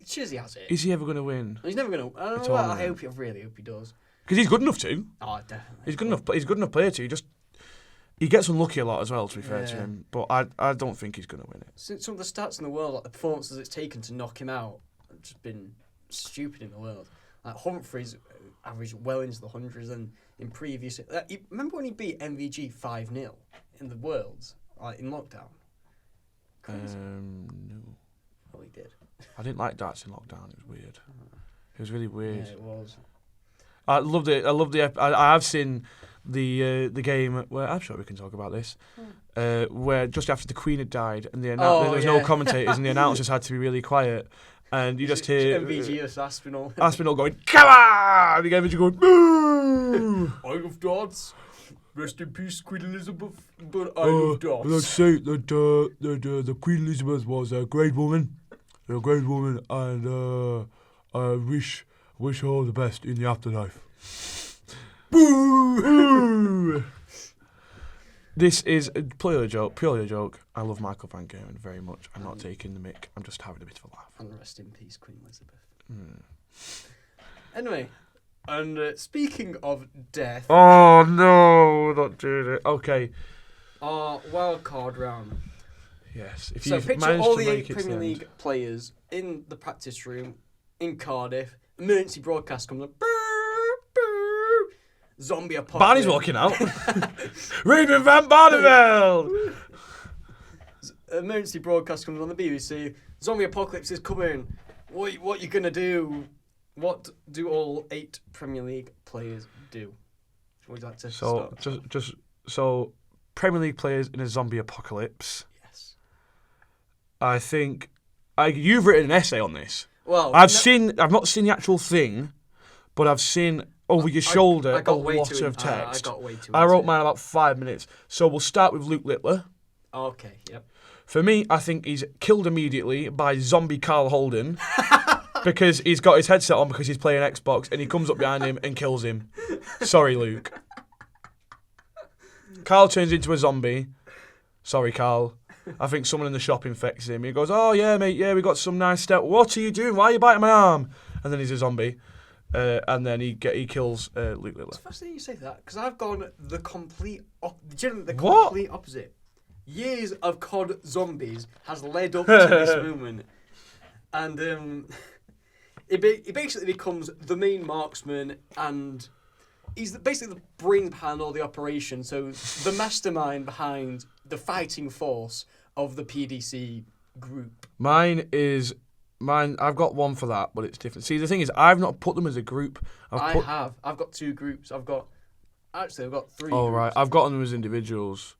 Chizzy has it. Is he ever going to win? He's never going to. I don't know. I really hope he does. Because he's good enough to. Oh, definitely. He's good enough. He's good enough player to. He gets unlucky a lot as well. To be fair to him, but I don't think he's going to win it. Since some of the stats in the world, like the performances it's taken to knock him out, have just been stupid in the world. Like Humphreys averaged well into the hundreds, and in previous. Remember when he beat MVG 5-0 in the Worlds, like in lockdown? Crazy. No. Well, he did. I didn't like darts in lockdown. It was weird. It was really weird. Yeah, it was. I loved it. I have seen the game where I'm sure we can talk about this. Where just after the Queen had died and there was no commentators and the announcers had to be really quiet, and you just hear MVG as Aspinall. Aspinall going, "Come on!" The MVG going, "Boo!" I love darts. Rest in peace, Queen Elizabeth. But I love darts. Let's say that the Queen Elizabeth was a great woman, and I wish her all the best in the afterlife. Boo! This is purely a joke. I love Michael Van Gerwen very much. I'm not taking the mick. I'm just having a bit of a laugh. And rest in peace, Queen Elizabeth. Anyway, and speaking of death... Oh, no, not doing it. Okay. Our wild card round. Yes. So picture all the 8 Premier League players in the practice room in Cardiff. Emergency broadcast comes up. Zombie apocalypse. Barney's walking out. Raymond van Barneveld! Emergency broadcast comes on the BBC. Zombie apocalypse is coming. What you gonna do? What do all 8 Premier League players do? Would you like to start? So Premier League players in a zombie apocalypse. Yes. I think you've written an essay on this. Well, I've not seen the actual thing, but I've seen over your shoulder a lot of text. I got way too. I wrote mine about 5 minutes. So we'll start with Luke Littler. Okay. Yep. For me, I think he's killed immediately by zombie Carl Holden because he's got his headset on because he's playing Xbox and he comes up behind him and kills him. Sorry, Luke. Carl turns into a zombie. Sorry, Carl. I think someone in the shop infects him. He goes, "Oh yeah, mate. Yeah, we got some nice stuff. What are you doing? Why are you biting my arm?" And then he's a zombie. And then he kills Luke Littler. It's fascinating you say that because I've gone the complete opposite. Years of COD zombies has led up to this moment, and he basically becomes the main marksman, and he's basically the brains behind all the operation. So the mastermind behind the fighting force of the PDC group. I've got one for that, but it's different. See, the thing is, I've not put them as a group. I've got 2 groups. I've got 3 Oh, groups. right. I've got them as individuals.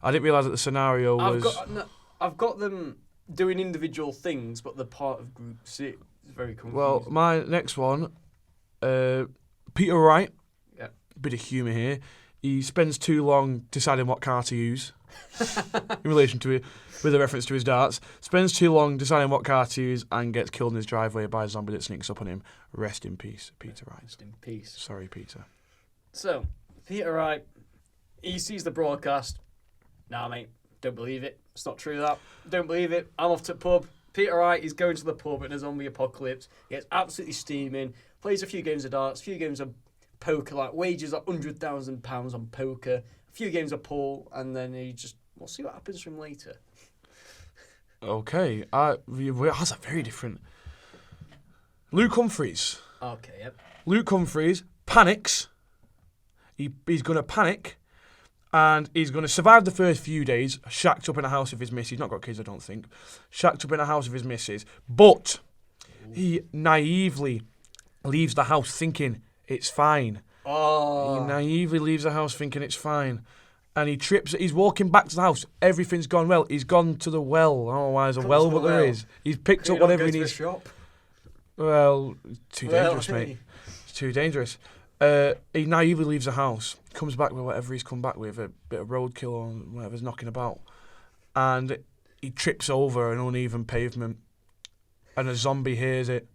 I didn't realise that the scenario was... I've got them doing individual things, but they're part of groups. It's very confusing. Well, my next one, Peter Wright. Yeah. Bit of humour here. He spends too long deciding what car to use. In relation to it, with a reference to his darts, spends too long deciding what car to use and gets killed in his driveway by a zombie that sneaks up on him. Rest in peace, Peter Wright. Rest in peace. Sorry, Peter. So, Peter Wright, he sees the broadcast. Nah, mate, don't believe it. It's not true, that. Don't believe it. I'm off to the pub. Peter Wright is going to the pub in a zombie apocalypse. He gets absolutely steaming, plays a few games of darts, a few games of poker, like wages like £100,000 on poker, a few games of pool, and then we'll see what happens from later. Okay, that's a very different. Luke Humphries. Okay, yep. Luke Humphries panics. He's going to panic, and he's going to survive the first few days, shacked up in a house with his missus. He's not got kids, I don't think. Shacked up in a house with his missus. But he naively leaves the house thinking it's fine. Oh. He naively leaves the house thinking it's fine. And he trips. He's walking back to the house. Everything's gone well. He's gone to the well. I don't know why there's a well, but there is. He's picked up whatever he needs. Shop? Well, too dangerous, mate. It's too dangerous. He naively leaves the house, comes back with whatever he's come back with, a bit of roadkill or whatever's knocking about, and he trips over an uneven pavement, and a zombie hears it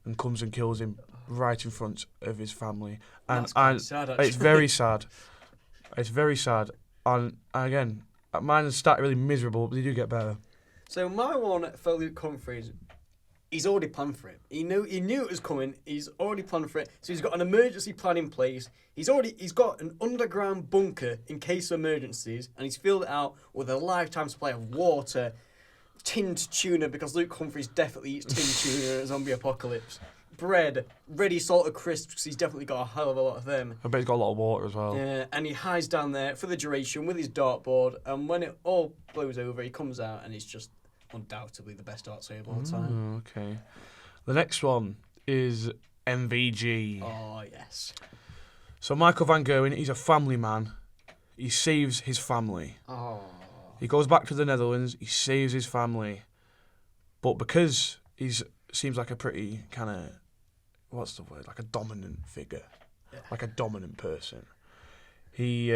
and comes and kills him right in front of his family. And That's quite sad, actually. It's very sad. It's very sad. And again, mine has started really miserable, but they do get better. So my one for Luke Humphries, he's already planned for it. He knew it was coming. He's already planned for it. So he's got an emergency plan in place. He's got an underground bunker in case of emergencies, and he's filled it out with a lifetime supply of water, tinned tuna, because Luke Humphries definitely eats tinned tuna in a zombie apocalypse. Bread, ready salted crisps, because he's definitely got a hell of a lot of them. I bet he's got a lot of water as well. Yeah, and he hides down there for the duration with his dartboard, and when it all blows over, he comes out, and he's just undoubtedly the best darts player of all time. Okay. The next one is MVG. Oh, yes. So Michael Van Gerwen, he's a family man. He saves his family. Oh. He goes back to the Netherlands. He saves his family. But because seems like a pretty kind of, what's the word? Like a dominant figure. Yeah. Like a dominant person. He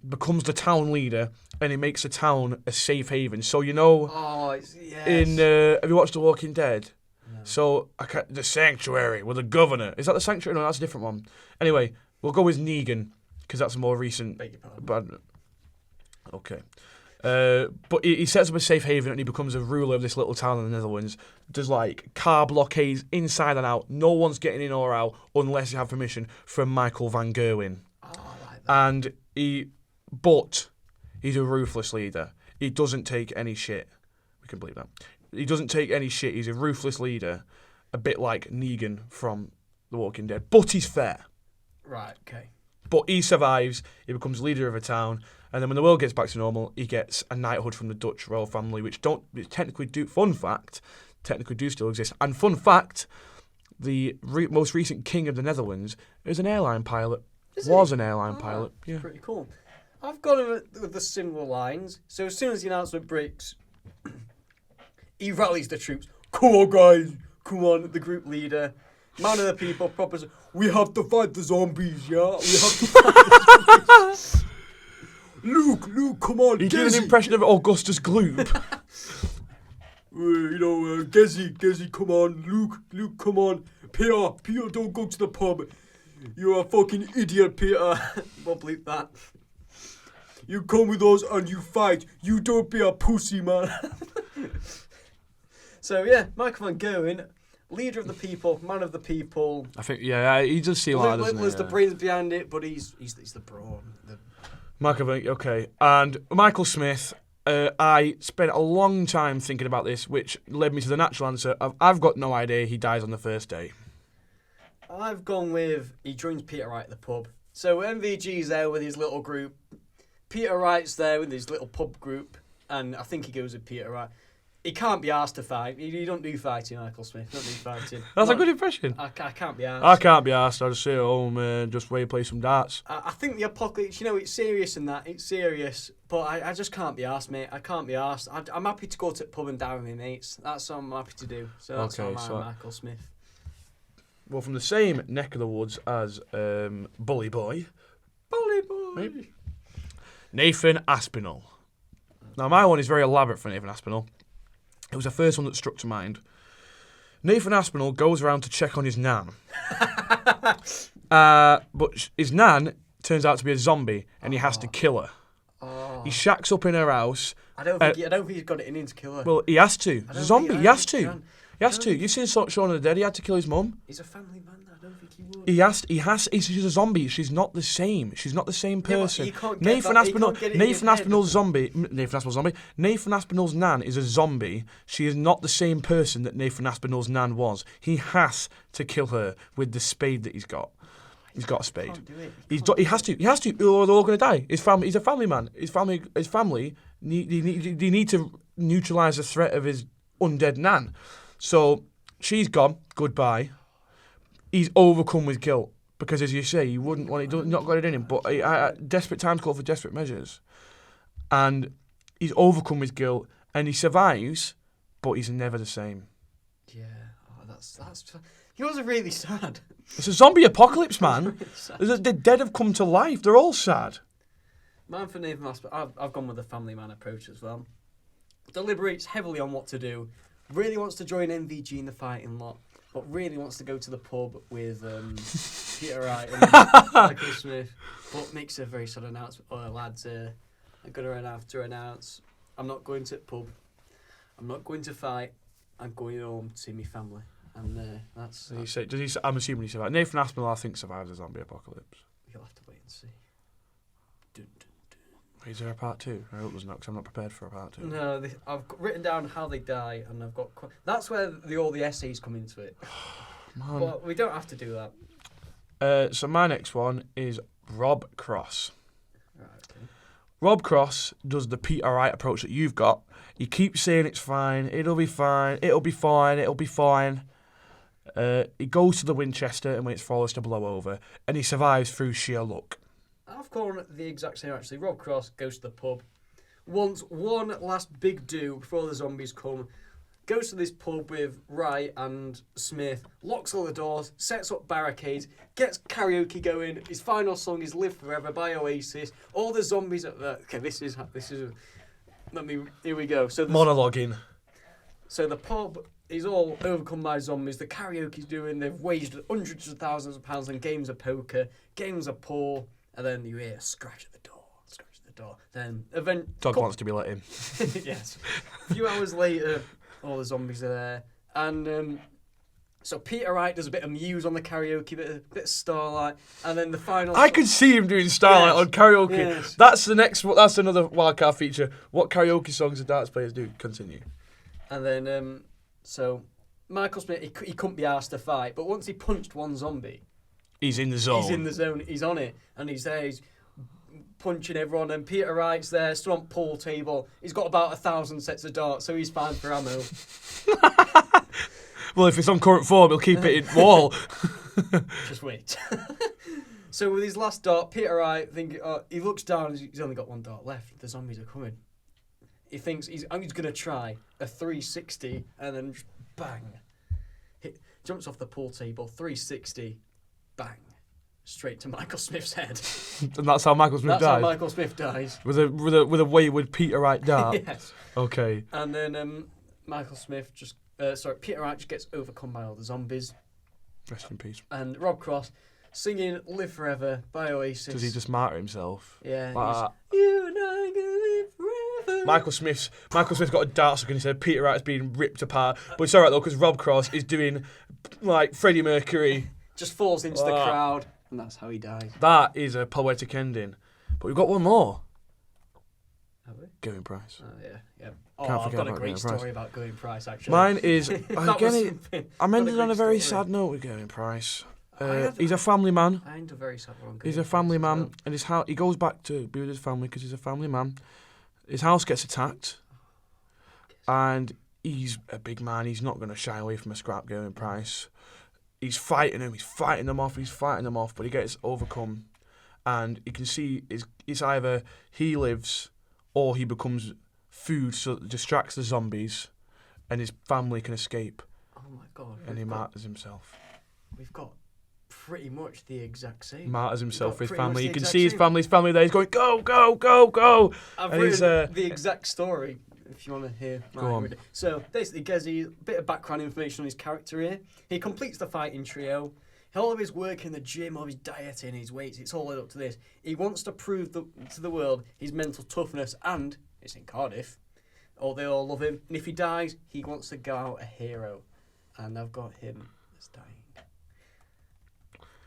becomes the town leader, and he makes the town a safe haven. So, you know, yes. have you watched The Walking Dead? No. So, the Sanctuary with the governor. Is that the Sanctuary? No, that's a different one. Anyway, we'll go with Negan, because that's a more recent. Beg your pardon. Okay. But he sets up a safe haven, and he becomes a ruler of this little town in the Netherlands. There's like car blockades inside and out. No one's getting in or out unless you have permission from Michael Van Gerwen. And he's a ruthless leader. He doesn't take any shit. We can believe that. He doesn't take any shit. He's a ruthless leader, a bit like Negan from The Walking Dead. But he's fair. Right, okay. But he survives. He becomes leader of a town. And then when the world gets back to normal, he gets a knighthood from the Dutch royal family, which technically do still exist. And fun fact, the most recent king of the Netherlands is an airline pilot. An airline pilot. Yeah. Pretty cool. I've got him with the similar lines. So as soon as the announcement breaks, he rallies the troops. Come on, guys. Come on, the group leader. Man of the people, proper. We have to fight the zombies, yeah? We have to fight the zombies. Luke, come on. He did an impression of Augustus Gloop. Gezi, come on. Luke, come on. Peter, don't go to the pub. You're a fucking idiot, Peter. We'll bleep that. You come with us and you fight. You don't be a pussy, man. So, yeah, Michael Van Gerwen, leader of the people, man of the people. I think, he does seem like that, doesn't he? There's the brains behind it, but he's the brawn. Michael Van, okay. And Michael Smith, I spent a long time thinking about this, which led me to the natural answer of I've got no idea he dies on the first day. I've gone with he joins Peter Wright at the pub. So MVG's there with his little group. Peter Wright's there with his little pub group, and I think he goes with Peter Wright. He can't be asked to fight. You don't do fighting, Michael Smith. Don't do fighting. That's a good impression. I can't be asked. I can't be asked. I'll just sit at home, just wait, play some darts. I think the apocalypse, it's serious and that. It's serious. But I just can't be asked, mate. I can't be asked. I'm happy to go to the pub and down with my mates. That's what I'm happy to do. So that's why I'm Michael Smith. Well, from the same neck of the woods as Bully Boy. Maybe. Nathan Aspinall. Now, my one is very elaborate for Nathan Aspinall. It was the first one that struck to mind. Nathan Aspinall goes around to check on his nan. But his nan turns out to be a zombie, and he has to kill her. He shacks up in her house. I don't think he's got it in him to kill her. Well, he has to. He's a zombie. He has to. He has to. You've seen Shaun of the Dead. He had to kill his mum. He's a family man. I don't think he would. He has. She's a zombie. She's not the same. She's not the same person. Nathan Aspinall's zombie. Nathan Aspinall's nan is a zombie. She is not the same person that Nathan Aspinall's nan was. He has to kill her with the spade that he's got. He's got a spade. He has to. He has to. Or they're all going to die. His family. He's a family man. His family. They need to neutralise the threat of his undead nan. So she's gone. Goodbye. He's overcome with guilt because, as you say, he wouldn't want it. Not got it in him. But desperate times call for desperate measures, and he's overcome with guilt, and he survives, but he's never the same. Yeah, that's. He was really sad. It's a zombie apocalypse, man. The dead have come to life. They're all sad. Mine for Nathan Aspinall, I've gone with the family man approach as well. Deliberates heavily on what to do. Really wants to join MVG in the fighting lot, but really wants to go to the pub with Peter Wright and Michael Smith, but makes a very sad announcement. Oh, lads, I'm going to have to announce I'm not going to the pub. I'm not going to fight. I'm going home to see my family. And that's... I'm assuming he survived. Nathan Aspinall, I think, survives a zombie apocalypse. You'll have to wait and see. Dun, dun, dun. Is there a part 2? I hope there's not, because I'm not prepared for a part 2. No, I've written down how they die, and I've got... That's where all the essays come into it. Man. But we don't have to do that. So my next one is Rob Cross. Right, okay. Rob Cross does the Peter Wright approach that you've got. He keeps saying it's fine, it'll be fine, it'll be fine, it'll be fine. He goes to the Winchester and waits for all this to blow over, and he survives through sheer luck. I've gone the exact same, actually. Rob Cross goes to the pub, wants one last big do before the zombies come, goes to this pub with Wright and Smith, locks all the doors, sets up barricades, gets karaoke going. His final song is Live Forever by Oasis. All the zombies at the... Okay, this is here we go. So monologuing. So the pub is all overcome by zombies. The karaoke's doing. They've waged hundreds of thousands of pounds on games of poker, games of pool, and then you hear scratch at the door. Then Dog wants to be let in. Yes. A few hours later, all the zombies are there, and so Peter Wright does a bit of Muse on the karaoke, bit of Starlight, and then the final. I could see him doing Starlight on karaoke. Yes. That's the next. That's another wildcard feature. What karaoke songs do darts players do? Continue. And then so Michael Smith, he couldn't be asked to fight, but once he punched one zombie, he's in the zone. He's on it, and he's there. He's punching everyone, and Peter Wright's there, still on pool table. He's got about 1,000 sets of darts, so he's fine for ammo. Well, if it's on current form, he'll keep it in wall. Just wait. So with his last dart, Peter Wright, he looks down and he's only got one dart left. The zombies are coming. He thinks he's going to try a 360 and then just bang. Jumps off the pool table, 360, bang. Straight to Michael Smith's head. And that's how Michael Smith dies? That's how Michael Smith dies. With a wayward Peter Wright dart? Yes. Okay. And then Peter Wright just gets overcome by all the zombies. Rest in peace. And Rob Cross singing Live Forever by Oasis. Does he just martyr himself? Yeah. Like you and I can live forever. Michael Smith's got a dart stuck in his head. Peter Wright's being ripped apart. But it's alright though, because Rob Cross is doing like Freddie Mercury. Just falls into the crowd. And that's how he dies. That is a poetic ending. But we've got one more. Have we? Going Price. Oh, yeah. Can't I've got a about great Going story about Going Price, actually. Mine is, I'm ending on a very story. sad note with Going Price. He's a family man. I ain't a very sad one. He's a family man, and he goes back to be with his family because he's a family man. His house gets attacked, and he's a big man. He's not going to shy away from a scrap. Going Price. He's fighting them off, but he gets overcome. And you can see it's either he lives or he becomes food so it distracts the zombies and his family can escape. Oh my God. And he martyrs himself. We've got pretty much the exact same. Martyrs himself for his family. You can see his family there. He's going, go, go, go, go. I've written the exact story. If you want to hear Go on. So basically, Gezi, a bit of background information on his character here. He completes the fighting trio. All of his work in the gym, all his dieting, his weights, it's all led up to this. He wants to prove to the world his mental toughness, and it's in Cardiff. They all love him. And if he dies, he wants to go out a hero. and I've got him as dying.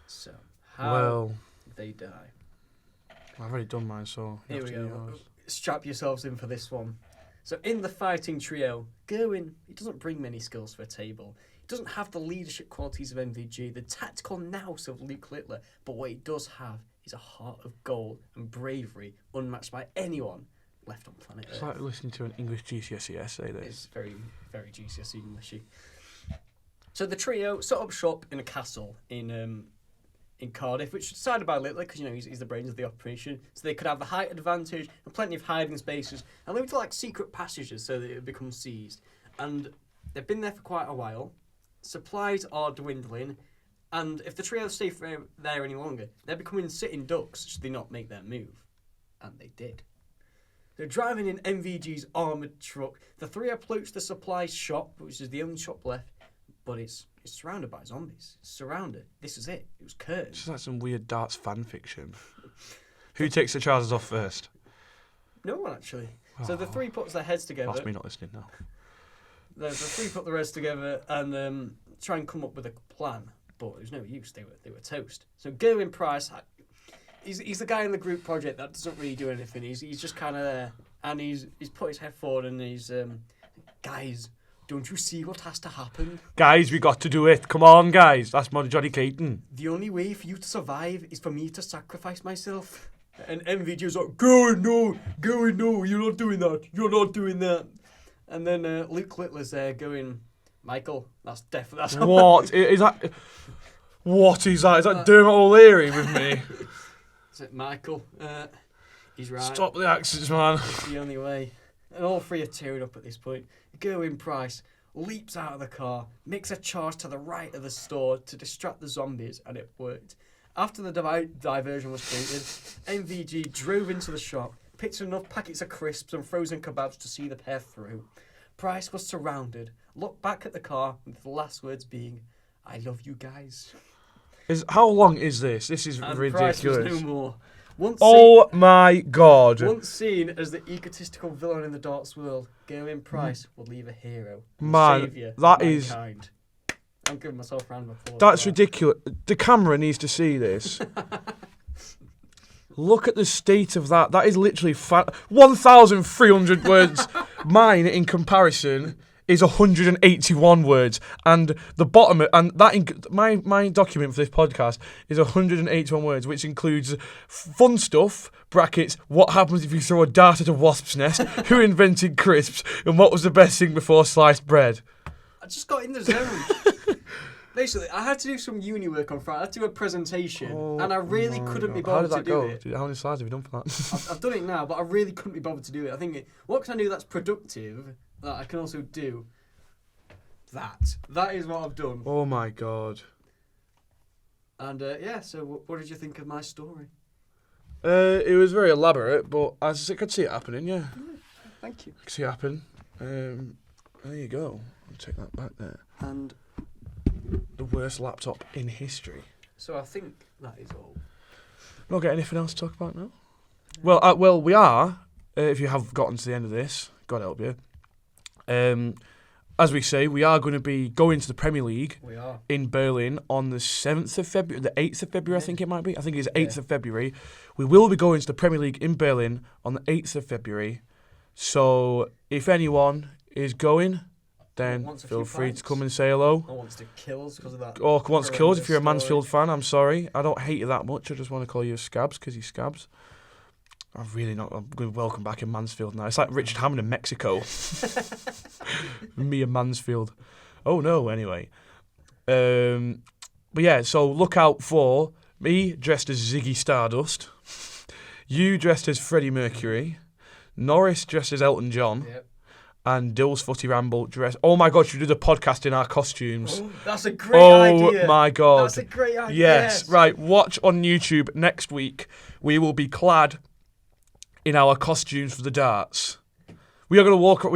So, how they die. I've already done mine, so... Here we go. Strap yourselves in for this one. So, in the fighting trio, Gerwin, he doesn't bring many skills to a table. He doesn't have the leadership qualities of MVG, the tactical nous of Luke Littler, but what he does have is a heart of gold and bravery unmatched by anyone left on planet Earth. It's like listening to an English GCSE essay, this. It's very, very GCSE Englishy. So the trio set up shop in a castle in Cardiff, which was decided by Littler because, he's the brains of the operation. So they could have the height advantage and plenty of hiding spaces and limit to secret passages so that it would become seized. And they've been there for quite a while. Supplies are dwindling. And if the trio stay there any longer, they're becoming sitting ducks should they not make their move. And they did. They're driving in MVG's armoured truck. The three approach the supplies shop, which is the only shop left, but it's surrounded by zombies. It's surrounded. This is it. It was cursed. It's like some weird darts fan fiction. Who takes the trousers off first? No one, actually. So the three puts their heads together. That's me not listening now. The three put their heads together and try and come up with a plan. But it was no use. They were toast. So Gerwin Price, he's the guy in the group project that doesn't really do anything. He's just kind of there, and he's put his head forward and he's guys, don't you see what has to happen? Guys, we got to do it. Come on, guys. That's more Johnny Caton. The only way for you to survive is for me to sacrifice myself. And MVG's like, Gerwin, no, you're not doing that. And then Luke Littler's there going, Michael, that's definitely... What is that? What is that? Is that Dermot O'Leary with me? Is it Michael? He's right. Stop the accents, man. It's the only way. And all three are tearing up at this point. Gerwin Price leaps out of the car, makes a charge to the right of the store to distract the zombies, and it worked. After the diversion was completed, MVG drove into the shop, picked enough packets of crisps and frozen kebabs to see the pair through. Price was surrounded, looked back at the car, with the last words being, I love you guys. How long is this? This is and ridiculous. Price was no more. My God. Once seen as the egotistical villain in the darts world, Gerwin Price would leave a hero. Man, saviour that of is... mankind. I'm giving myself a round of applause. That's ridiculous. The camera needs to see this. Look at the state of that. That is literally 1,300 words. Mine, in comparison, is 181 words, and the bottom and that my document for this podcast is 181 words, which includes fun stuff (brackets) what happens if you throw a dart at a wasp's nest, who invented crisps, and what was the best thing before sliced bread. I just got in the zone. Basically, I had to do some uni work on Friday. I had to do a presentation, and I really couldn't be bothered to do it. How many slides have you done for that? I've done it now, but I really couldn't be bothered to do it. I think, what can I do that's productive that I can also do that? That is what I've done. Oh my God. And so what did you think of my story? It was very elaborate, but I could see it happening, yeah. Thank you. I could see it happen. There you go. I'll take that back there. And the worst laptop in history. So I think that is all. Not got anything else to talk about now? Well, we are. If you have gotten to the end of this, God help you. As we say, we are going to be going to the Premier League. We are. In Berlin on the 7th of February, the 8th of February, I think it might be. I think it's 8th of February. We will be going to the Premier League in Berlin on the 8th of February. So if anyone is going, then feel free to come and say hello. Or wants to kill us because of that. Or wants to kill us if you're a Mansfield fan. I'm sorry. I don't hate you that much. I just want to call you Scabs because you're Scabs. I'm going to welcome back in Mansfield now. It's like Richard Hammond in Mexico. Me and Mansfield. Oh no, anyway. But yeah, so look out for me dressed as Ziggy Stardust, you dressed as Freddie Mercury, Norris dressed as Elton John, and Dill's Footy Ramble dressed... Oh my God, should we do the podcast in our costumes? Oh, that's a great idea. Oh my God. That's a great idea. Yes, right. Watch on YouTube next week. We will be clad in our costumes for the darts. We are going to walk... So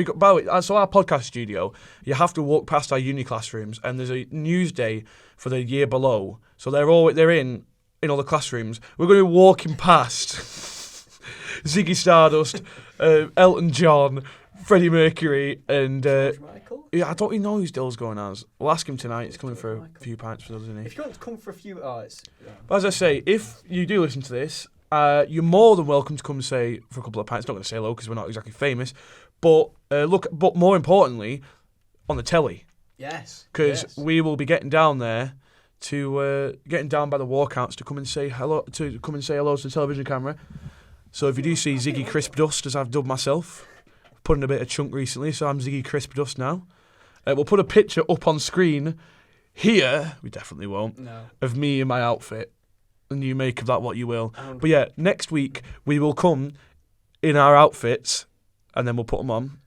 our podcast studio, you have to walk past our uni classrooms, and there's a news day for the year below. So they're in all the classrooms. We're going to be walking past Ziggy Stardust, Elton John, Freddie Mercury and George Michael? yeah, I don't even know who Dill's going as. We'll ask him tonight. He's coming for a Michael. few pints with us, isn't he? If you want to come for a few hours. Yeah. But as I say, if you do listen to this, you're more than welcome to come and say for a couple of pints. Not going to say hello because we're not exactly famous, but but more importantly, on the telly. Yes. Because we will be getting down there to getting down by the walkouts to come and say hello to the television camera. So if you do see Ziggy Crisp Dust, as I've dubbed myself, put in a bit of chunk recently, so I'm Ziggy Crisp Dust now. We'll put a picture up on screen here. We definitely won't. No. Of me in my outfit, and you make of that what you will. But yeah, next week we will come in our outfits, and then we'll put them on.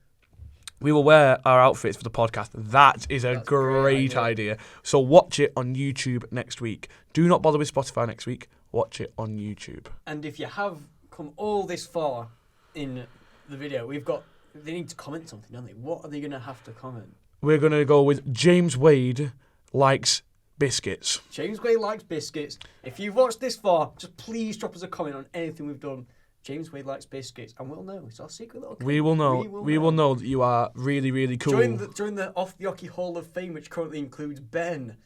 We will wear our outfits for the podcast. That's a great idea. So watch it on YouTube next week. Do not bother with Spotify next week. Watch it on YouTube. And if you have come all this far in the video, they need to comment something, don't they? What are they going to have to comment? We're going to go with James Wade likes biscuits. James Wade likes biscuits. If you've watched this far, just please drop us a comment on anything we've done. James Wade likes biscuits, and we'll know. It's our secret little comment. We will know that you are really, really cool. Join the Off the Hockey Hall of Fame, which currently includes Ben.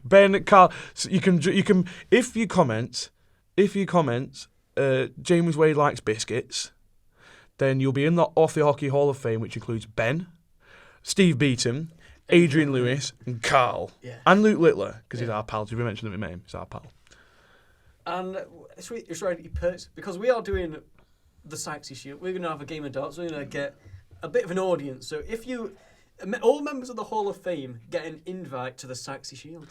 Ben, Carl. So you can if you comment, James Wade likes biscuits, then you'll be in the Off the Hockey Hall of Fame, which includes Ben, Steve Beaton, Adrian Lewis, and Carl, and Luke Littler, because he's our pal. Did we mention that we met him? He's our pal. And it's already perks because we are doing the Sykesy Shield. We're going to have a game of darts. We're going to get a bit of an audience. So if all members of the Hall of Fame get an invite to the Sykesy Shield.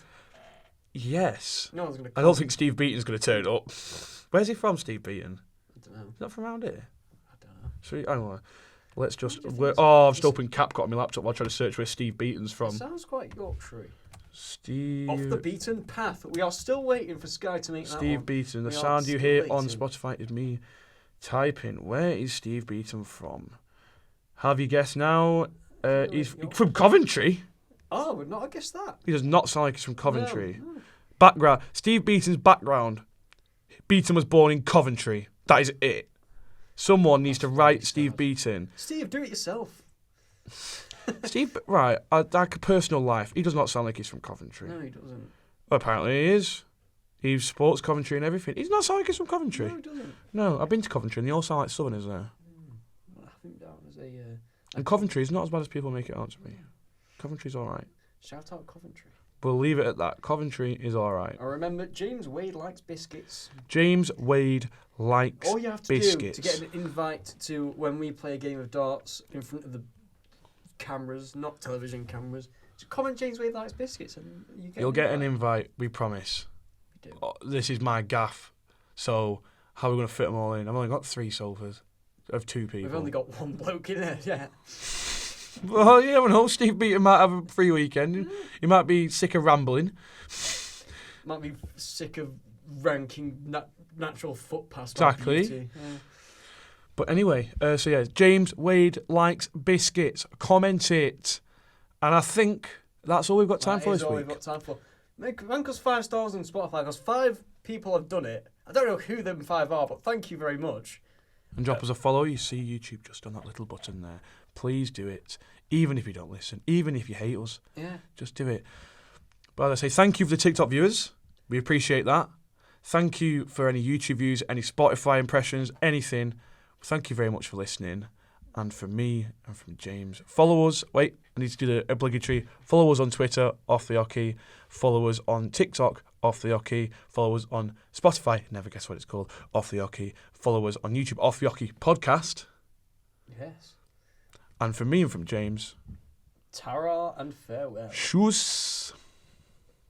Yes. No one's going to. I don't think Steve Beaton's going to turn up. Where's he from, Steve Beaton? I don't know. He's not from around here. I don't know. So I don't know. Let's just. I've just opened CapCut on my laptop while trying to search where Steve Beaton's from. It sounds quite Yorkshire. Steve. Off the beaten path. We are still waiting for Sky to make that Steve one. Beaton. The sound you hear on Spotify is me typing. Where is Steve Beaton from? Have you guessed now? He's from Coventry. Oh, would not have guessed that. He does not sound like he's from Coventry. No. Background. Steve Beaton's background. Beaton was born in Coventry. That is it. Someone needs to write Steve Beaton. Steve, do it yourself. Steve, right, like a personal life, he does not sound like he's from Coventry. No, he doesn't. Well, apparently he is. He supports Coventry and everything. He's not sound like he's from Coventry. No, he doesn't. No, I've been to Coventry and they all sound like Southerners there. I think that was a... and Coventry is not as bad as people make it out to be. Coventry's alright. Shout out Coventry. We'll leave it at that. Coventry is alright. I remember James Wade likes biscuits. James Wade likes biscuits. All you have to do to get an invite to when we play a game of darts in front of the cameras, not television cameras, just comment James Wade likes biscuits and you'll get an invite, we promise. We do. This is my gaff, so how are we going to fit them all in? I've only got 3 sofas of 2 people. We've only got 1 bloke in there, yeah. Well, you never know. Steve Beaton might have a free weekend. He might be sick of rambling. Might be sick of ranking natural footpaths. Exactly. But anyway, so yeah, James Wade likes biscuits. Comment it. And I think that's all we've got time for this week. We've got time for. Rank us 5 stars on Spotify because 5 people have done it. I don't know who them 5 are, but thank you very much. And drop us a follow. You see YouTube just on that little button there. Please do it. Even if you don't listen. Even if you hate us. Yeah. Just do it. But as I say, thank you for the TikTok viewers. We appreciate that. Thank you for any YouTube views, any Spotify impressions, anything. Thank you very much for listening. And from me and from James, follow us. Wait, I need to do the obligatory. Follow us on Twitter, Off the Hockey. Follow us on TikTok, Off the Hockey. Follow us on Spotify. Never guess what it's called. Off the Hockey. Follow us on YouTube, Off the Hockey Podcast. Yes. And from me and from James, Tara and farewell. Tschüss.